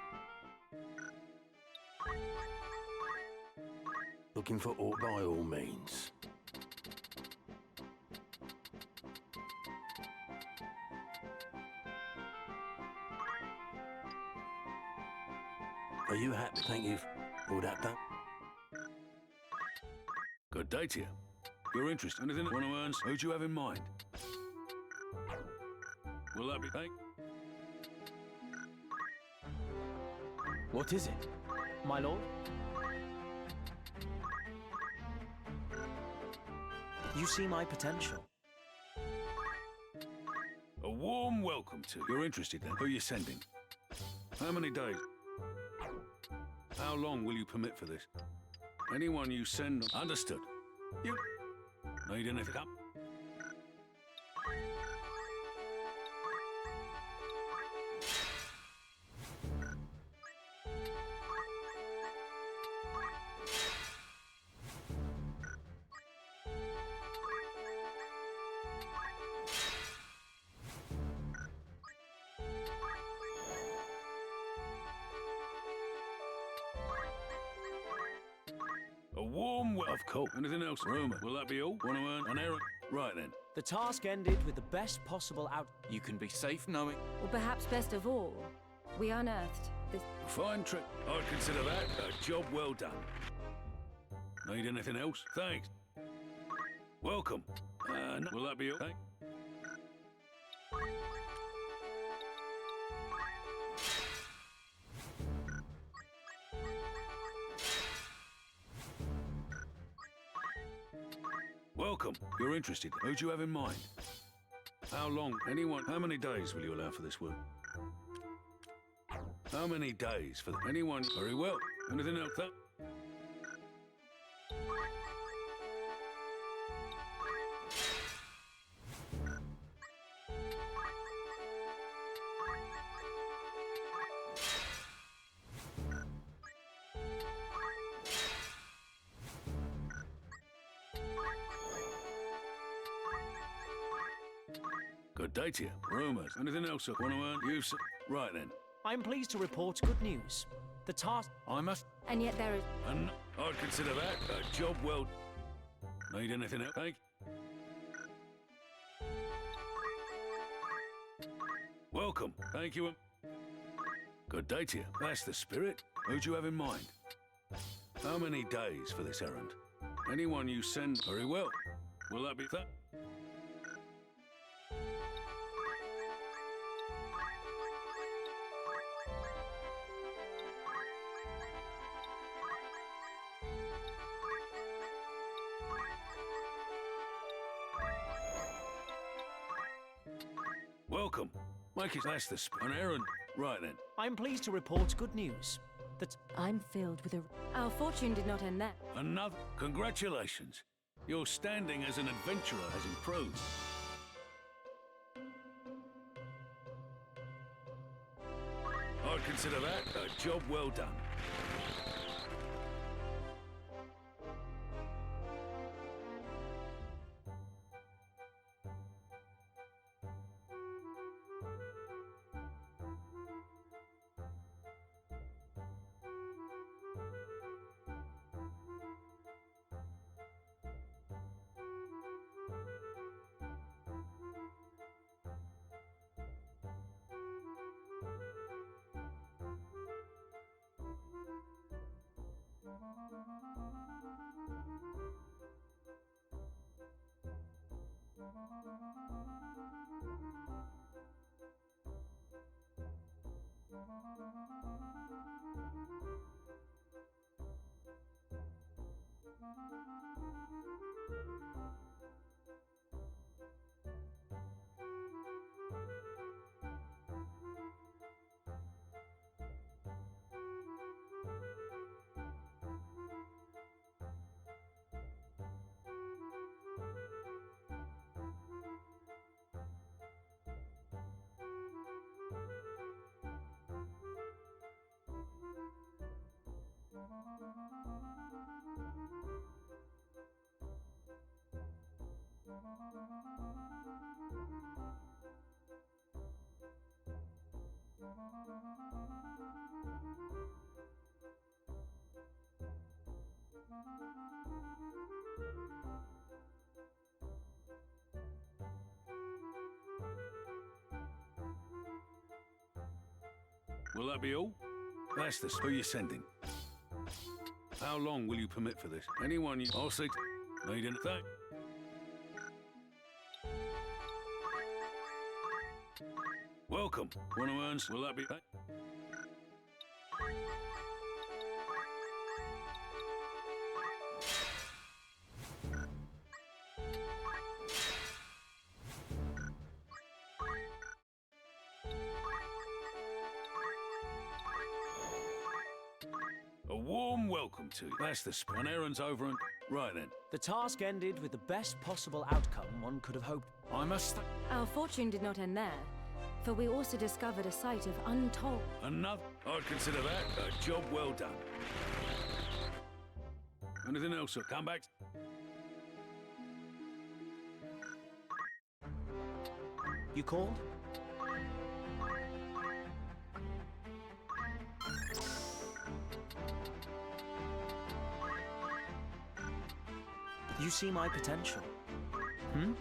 Looking for all by all means. Are you happy? Thank you for all that done. Good day to you. You're interested? Anything that want to earn? Who do you have in mind? Will that be thank? What is it? My lord? You see my potential. A warm welcome to. You're interested then? Who are you sending? How many days? How long will you permit for this? Anyone you send. Understood. You need anything up? A warm of course. Anything else? Rumor. Will that be all? Want to earn an errand? Right then. The task ended with the best possible out. You can be safe knowing. Or perhaps best of all, we unearthed this. Fine trick. I'd consider that a job well done. Need anything else? Thanks. Welcome. Will that be all? Thanks. Welcome. You're interested. Who do you have in mind? How long? Anyone? How many days will you allow for this work? How many days for anyone? Very well. Anything else? That? Good day to you. Rumors. Anything else I want to earn? You right then. I'm pleased to report good news. The task... I must... And yet there is... And I'd consider that a job well... Need anything else? Thank Welcome. Thank you. Good day to you. That's the spirit. Who do you have in mind? How many days for this errand? Anyone you send... Very well. Will that be that? Welcome. Make it that's an errand. Right then. I'm pleased to report good news. That I'm filled with a... Our fortune did not end there. Another. Congratulations. Your standing as an adventurer has improved. I'd consider that a job well done. Will that be all? That's the... Who you sending? How long will you permit for this? Anyone you... I'll say... Need anything? Welcome. Want to earn... Will that be... A warm welcome to you. That's the an errand's over and... Right then. The task ended with the best possible outcome one could have hoped. I must... Our fortune did not end there, for we also discovered a site of untold... Another? I'd consider that a job well done. Anything else, sir? Come back. You called? You see my potential. Hmm?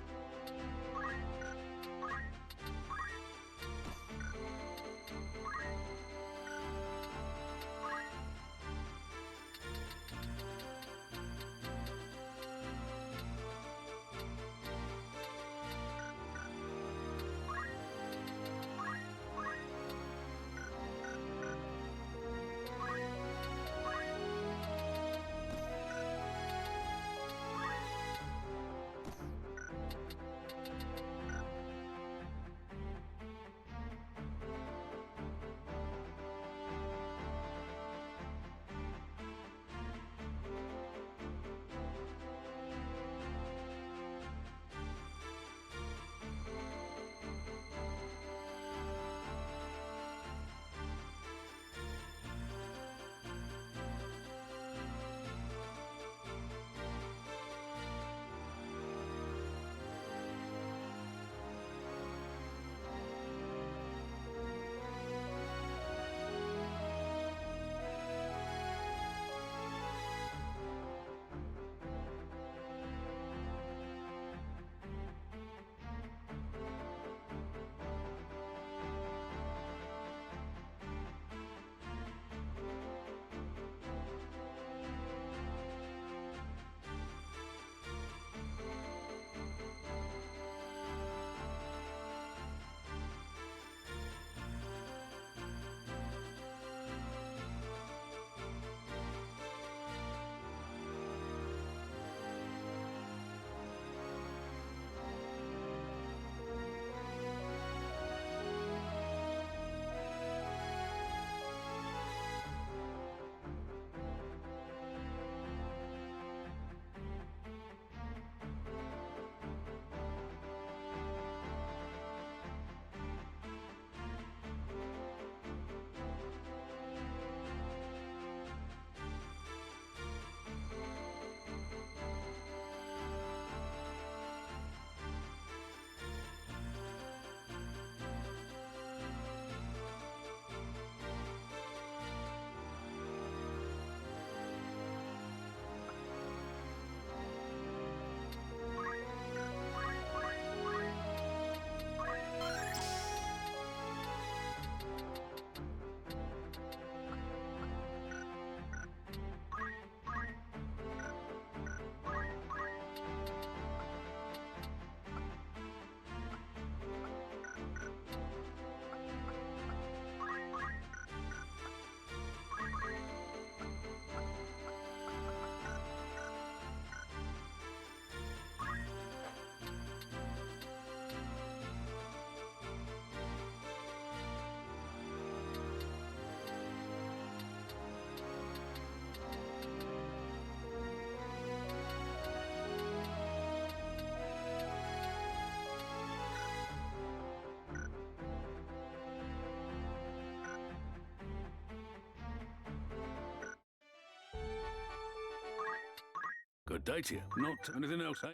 Good day to you. Not anything else, eh?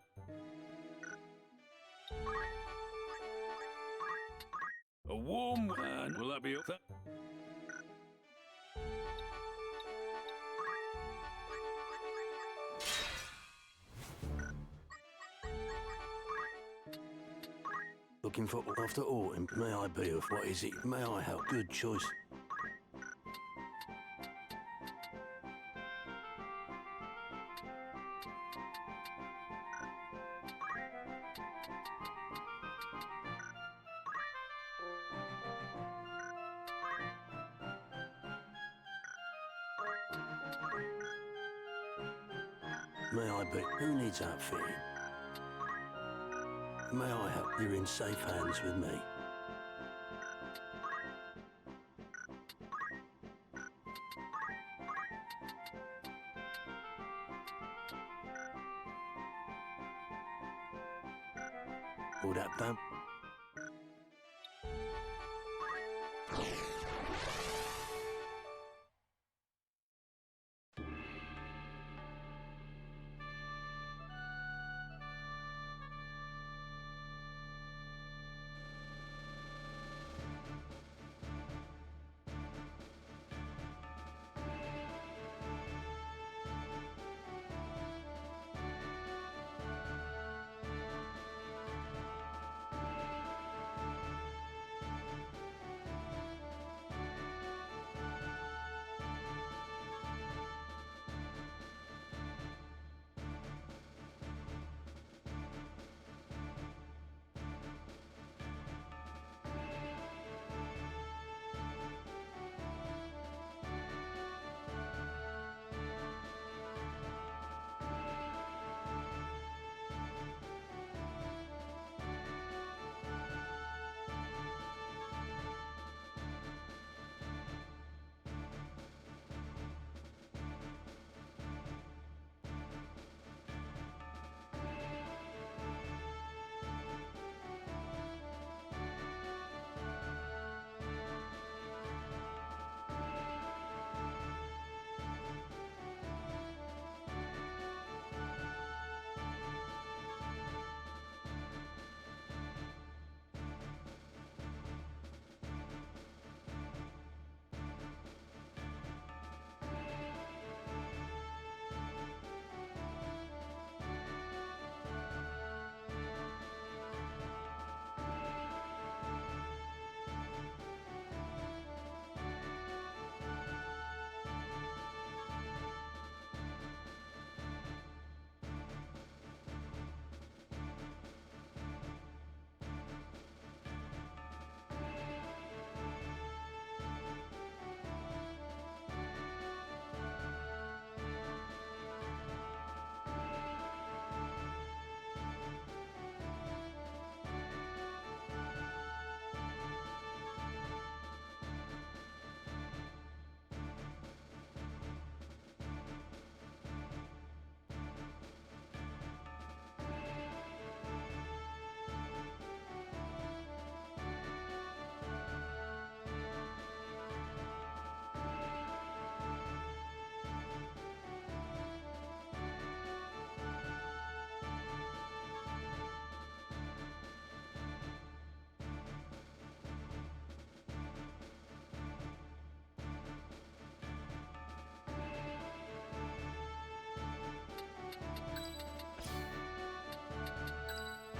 A warm... will that be up there? Looking for after autumn. May I be of what is it? May I help? Good choice. May I be? Who needs outfitting? May I help? You're in safe hands with me. All that done?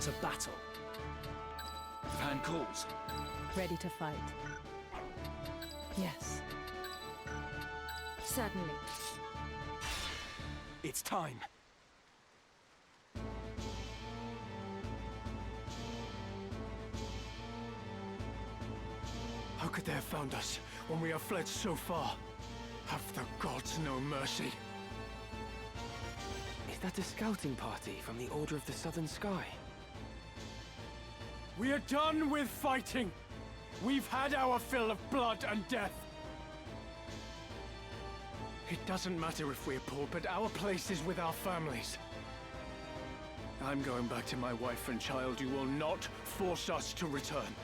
To battle. Van calls. Ready to fight? Yes. Certainly. It's time. How could they have found us when we have fled so far? Have the gods no mercy? Is that a scouting party from the Order of the Southern Sky? We are done with fighting! We've had our fill of blood and death! It doesn't matter if we're poor, but our place is with our families. I'm going back to my wife and child. You will not force us to return.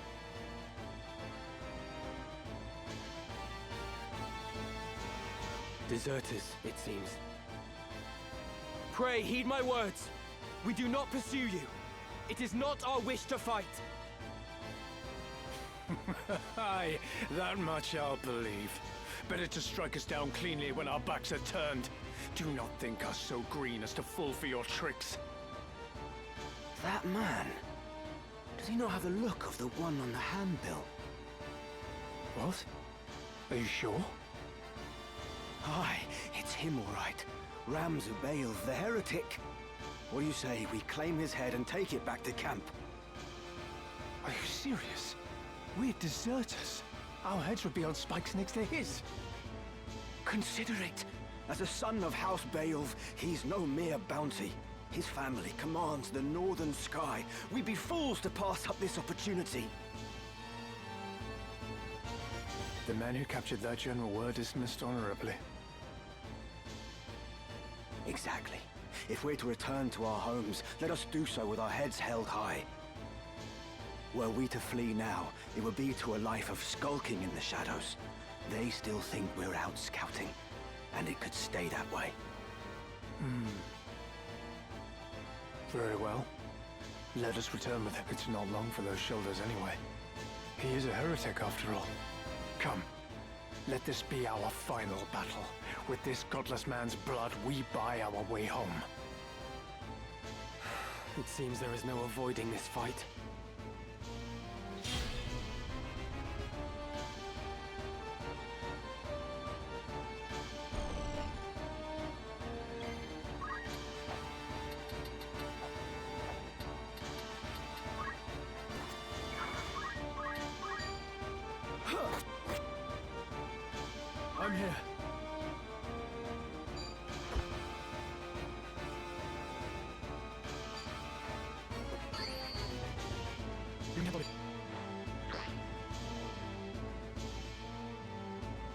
Deserters, it seems. Pray, heed my words. We do not pursue you. It is not our wish to fight. Aye, that much I'll believe. Better to strike us down cleanly when our backs are turned. Do not think us so green as to fall for your tricks. That man? Does he not have the look of the one on the handbill? What? Are you sure? Aye, it's him all right. Ramzubail, the heretic. What do you say we claim his head and take it back to camp? Are you serious? We're deserters. Our heads would be on spikes next to his. Consider it. As a son of House Beowulf, he's no mere bounty. His family commands the northern sky. We'd be fools to pass up this opportunity. The men who captured that general were dismissed honorably. Exactly. If we're to return to our homes, let us do so with our heads held high. Were we to flee now, it would be to a life of skulking in the shadows. They still think we're out scouting, and it could stay that way. Very well. Let us return with him. It's not long for those shoulders anyway. He is a heretic after all. Come, let this be our final battle. With this godless man's blood, we buy our way home. It seems there is no avoiding this fight. I'm here.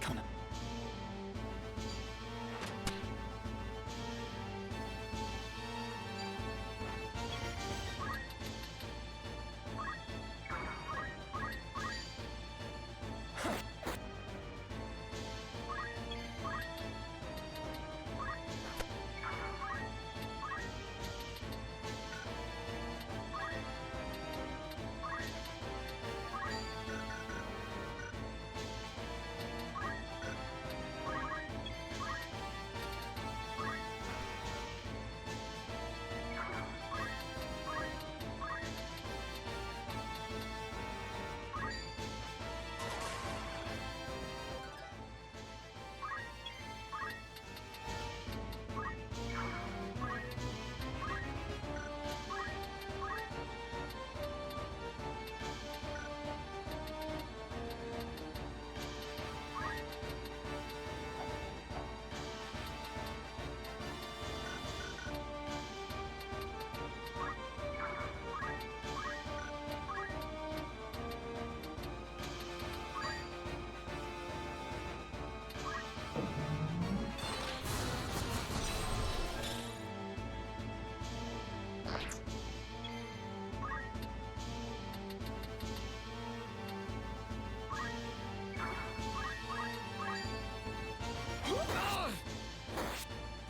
Come on.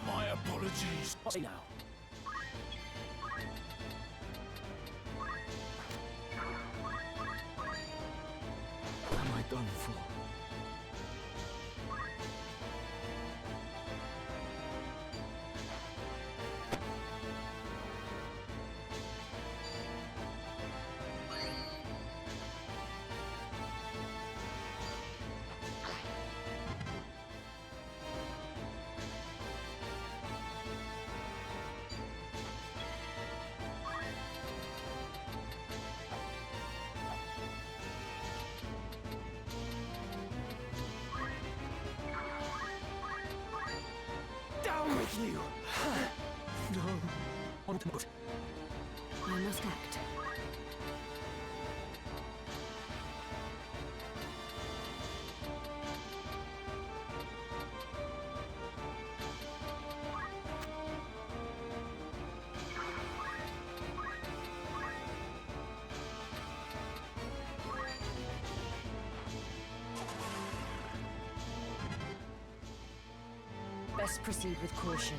My apologies. Say now. Am I done for? Down with you! No. On to move. I must act. Best proceed with caution.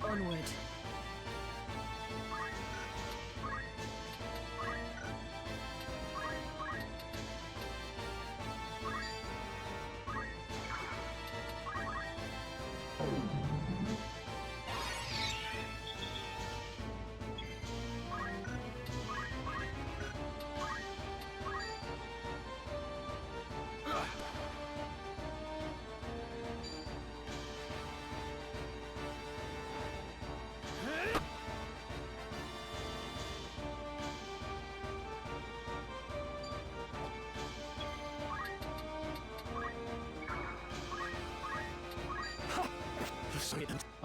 Onward.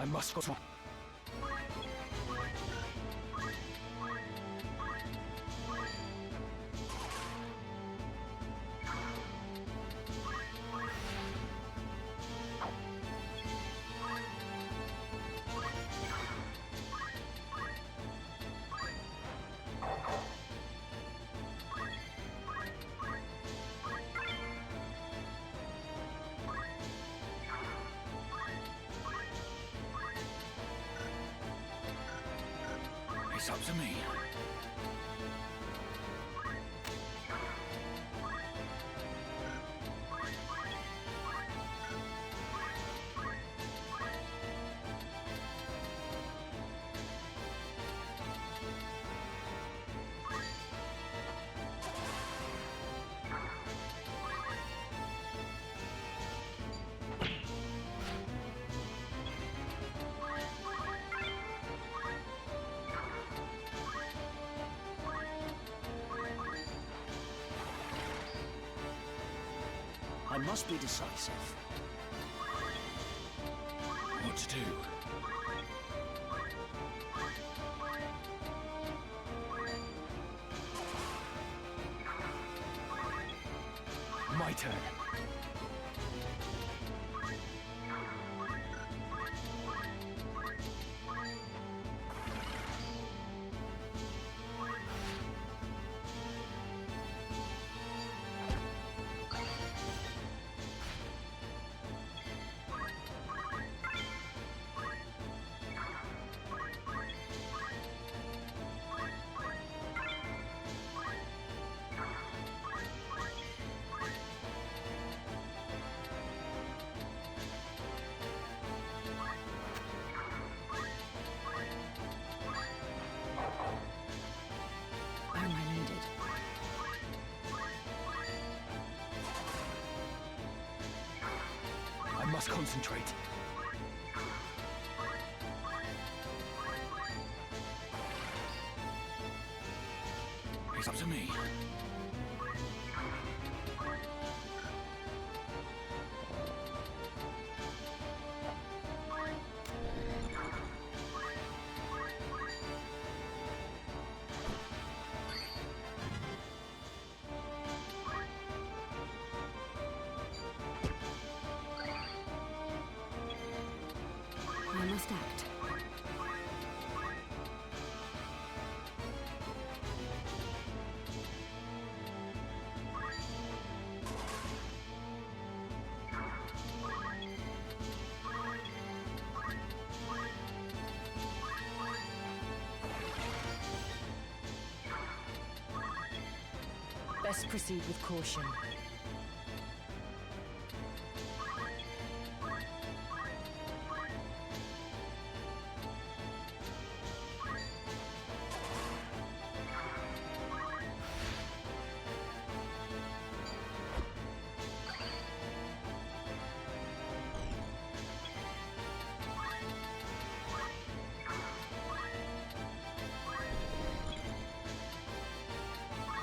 I must go. It's up to me. I must be decisive. What to do? My turn. Am I needed? I must concentrate. It's up to me. I must act. Best proceed with caution.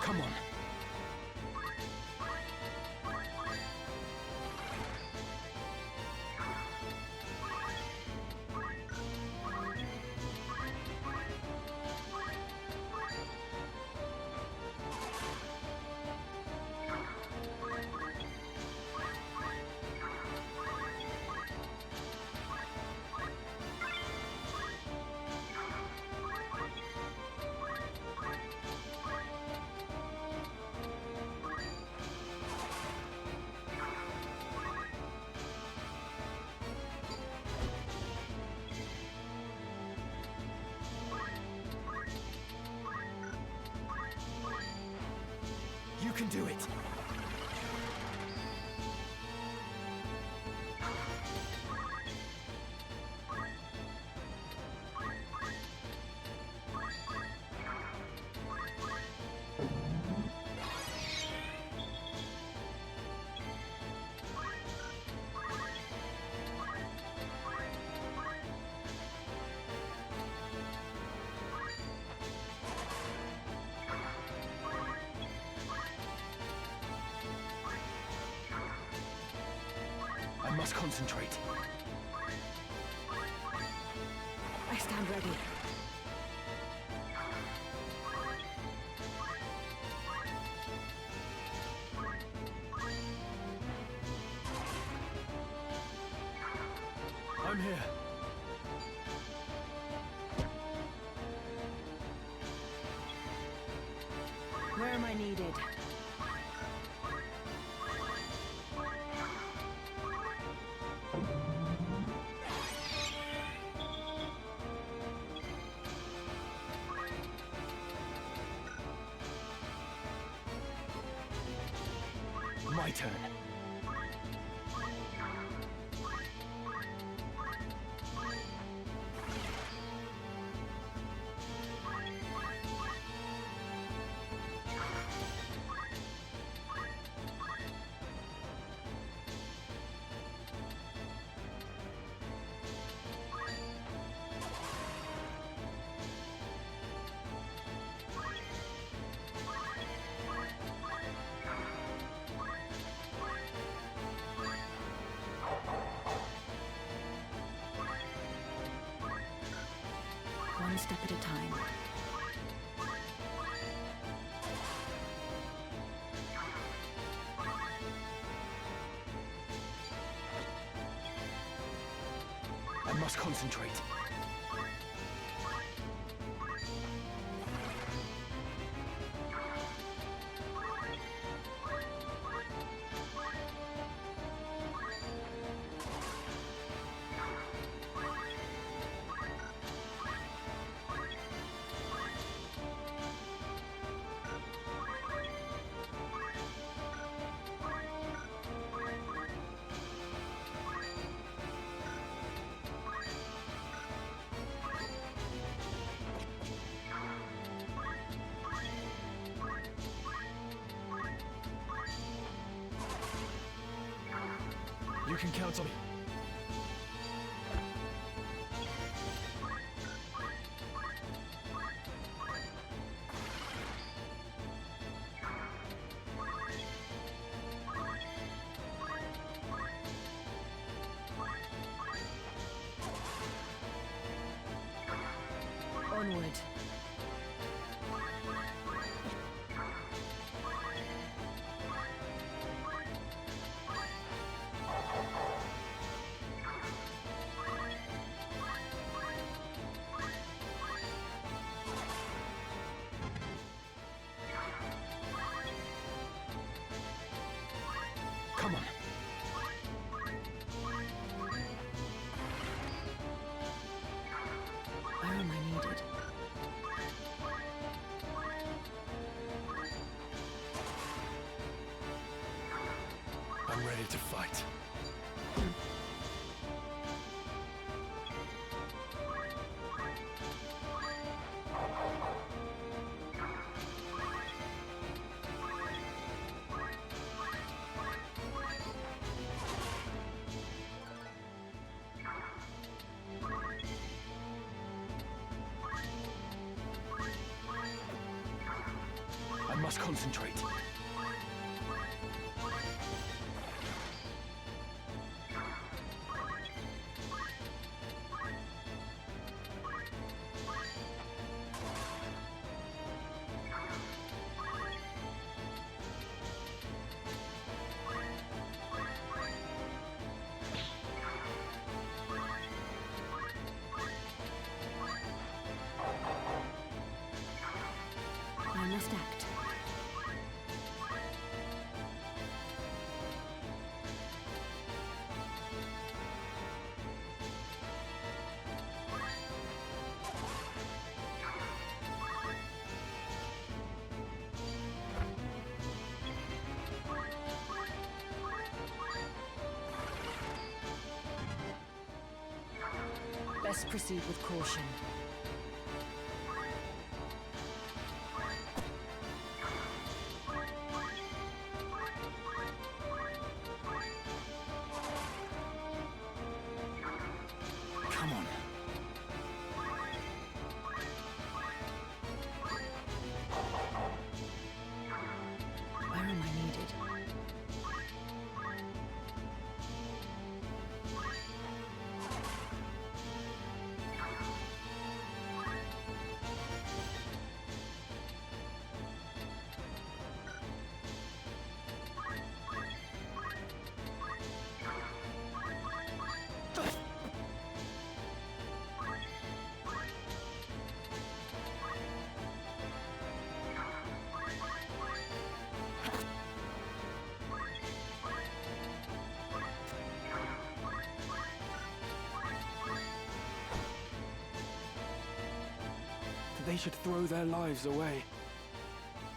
Come on. can do it! I must concentrate. I stand ready. I'm here. Where am I needed? My turn. One step at a time. I must concentrate. You can count on me. Onward. Come on. Where am I needed? I'm ready to fight. I must concentrate. I must act. best proceed with caution. Come on. Where am I needed? They should throw their lives away.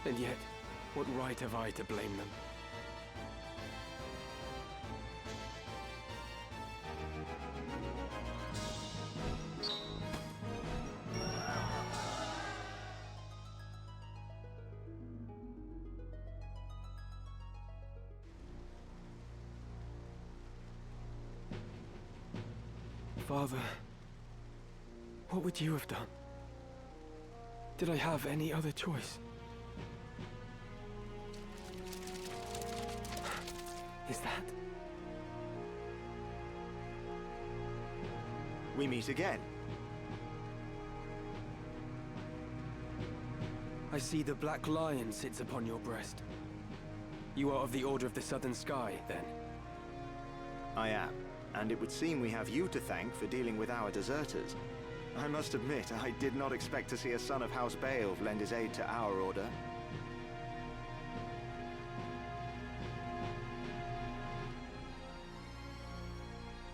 And yet, what right have I to blame them? Father, what would you have done? Did I have any other choice? Is that? We meet again. I see the Black Lion sits upon your breast. You are of the Order of the Southern Sky, then? I am, and it would seem we have you to thank for dealing with our deserters. I must admit, I did not expect to see a son of House Beowulf lend his aid to our order.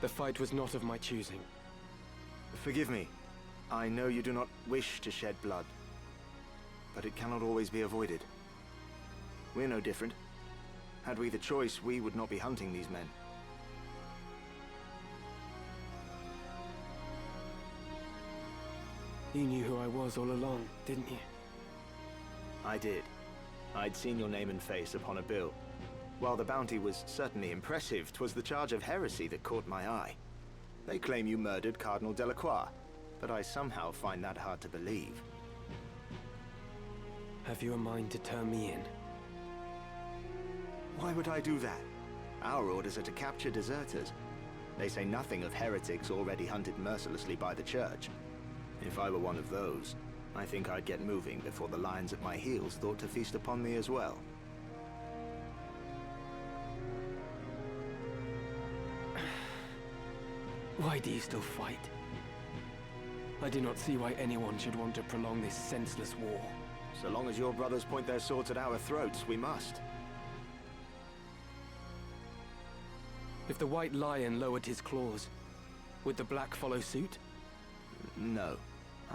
The fight was not of my choosing. Forgive me. I know you do not wish to shed blood, but it cannot always be avoided. We're no different. Had we the choice, we would not be hunting these men. You knew who I was all along, didn't you? I did. I'd seen your name and face upon a bill. While the bounty was certainly impressive, 'twas the charge of heresy that caught my eye. They claim you murdered Cardinal Delacroix, but I somehow find that hard to believe. Have you a mind to turn me in? Why would I do that? Our orders are to capture deserters. They say nothing of heretics already hunted mercilessly by the Church. If I were one of those, I think I'd get moving before the lions at my heels thought to feast upon me as well. Why do you still fight? I do not see why anyone should want to prolong this senseless war. So long as your brothers point their swords at our throats, we must. If the White Lion lowered his claws, would the Black follow suit? No,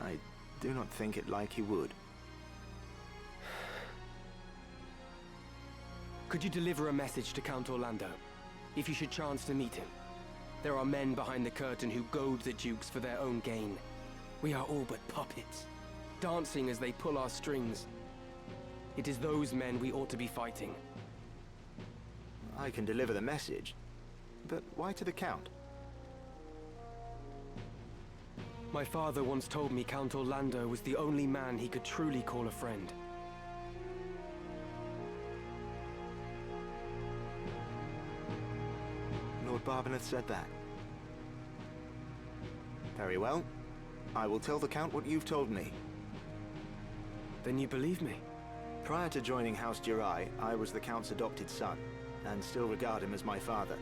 I do not think it like he would. Could you deliver a message to Count Orlando, if you should chance to meet him? There are men behind the curtain who goad the dukes for their own gain. We are all but puppets, dancing as they pull our strings. It is those men we ought to be fighting. I can deliver the message, but why to the Count? My father once told me Count Orlando was the only man he could truly call a friend. Lord Barbeneth said that. Very well. I will tell the Count what you've told me. Then you believe me? Prior to joining House Jirai, I was the Count's adopted son, and still regard him as my father.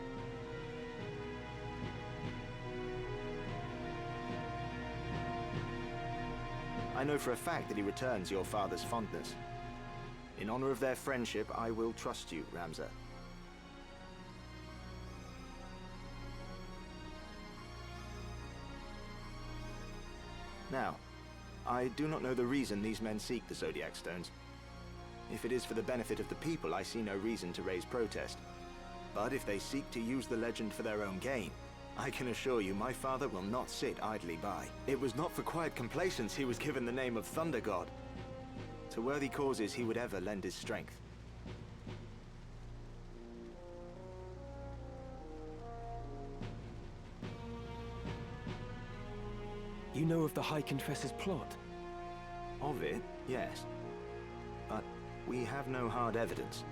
I know for a fact that he returns your father's fondness. In honor of their friendship, I will trust you, Ramza. Now, I do not know the reason these men seek the Zodiac Stones. If it is for the benefit of the people, I see no reason to raise protest. But if they seek to use the legend for their own gain, I can assure you, my father will not sit idly by. It was not for quiet complacence he was given the name of Thunder God. To worthy causes he would ever lend his strength. You know of the High Confessor's plot? Of it, yes. But we have no hard evidence.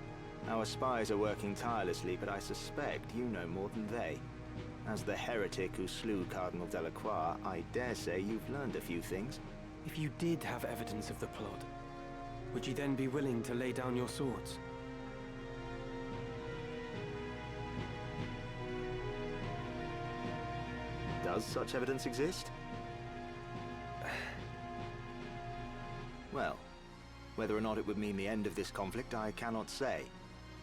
Our spies are working tirelessly, but I suspect you know more than they. As the heretic who slew Cardinal Delacroix, I dare say you've learned a few things. If you did have evidence of the plot, would you then be willing to lay down your swords? Does such evidence exist? Well, whether or not it would mean the end of this conflict, I cannot say,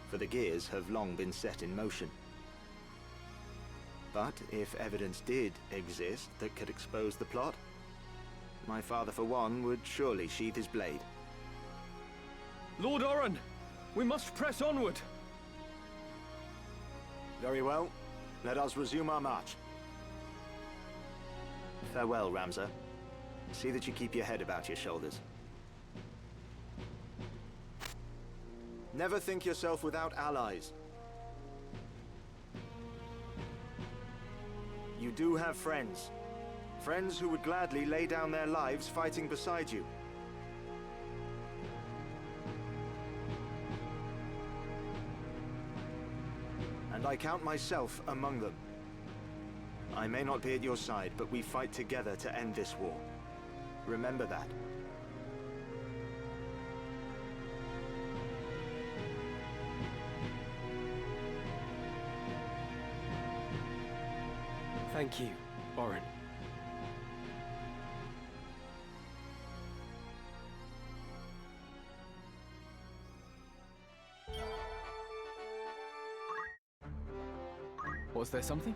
for the gears have long been set in motion. But if evidence did exist that could expose the plot, my father, for one, would surely sheathe his blade. Lord Oren, we must press onward. Very well. Let us resume our march. Farewell, Ramza. See that you keep your head about your shoulders. Never think yourself without allies. You do have friends. Friends who would gladly lay down their lives fighting beside you. And I count myself among them. I may not be at your side, but we fight together to end this war. Remember that. Thank you, Oren. Was there something?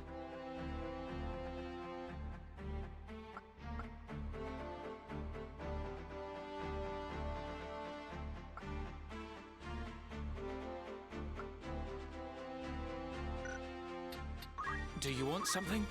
Do you want something?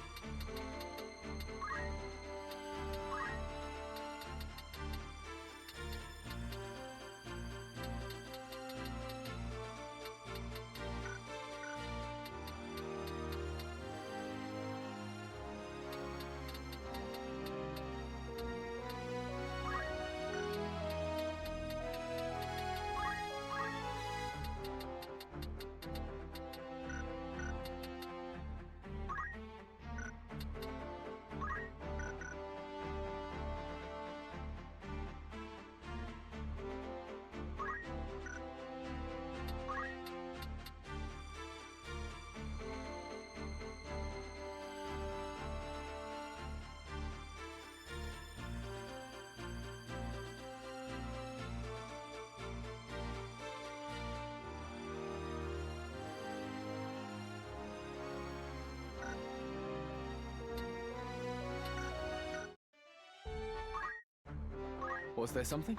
Was there something?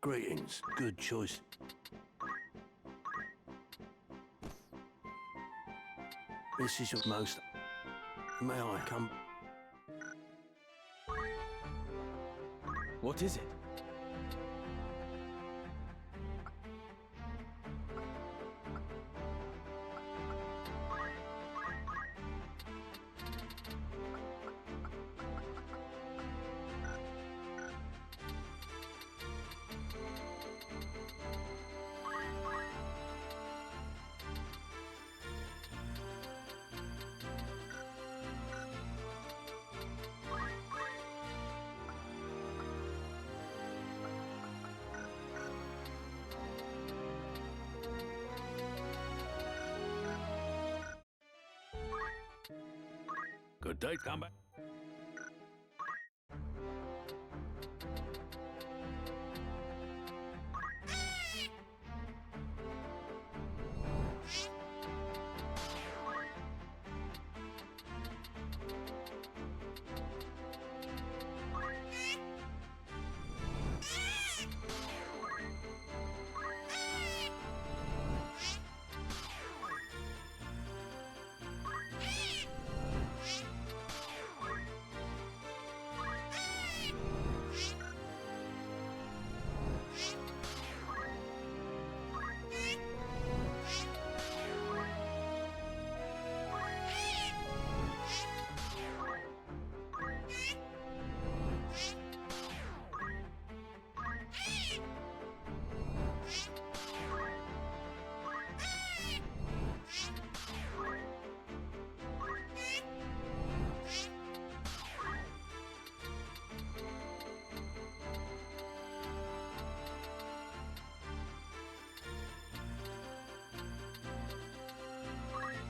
Greetings. Good choice. This is your most... May I come? What is it? Good day, come back.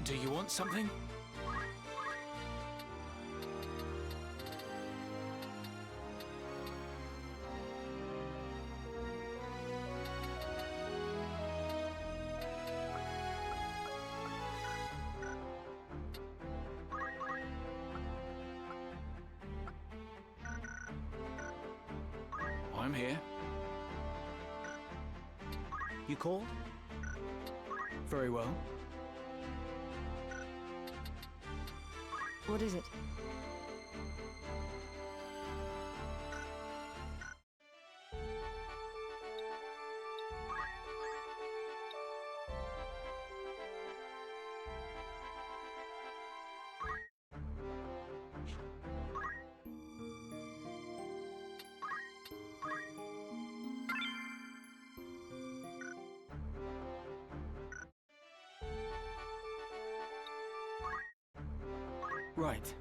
Do you want something? I'm here. You called? Very well. What is it? Right.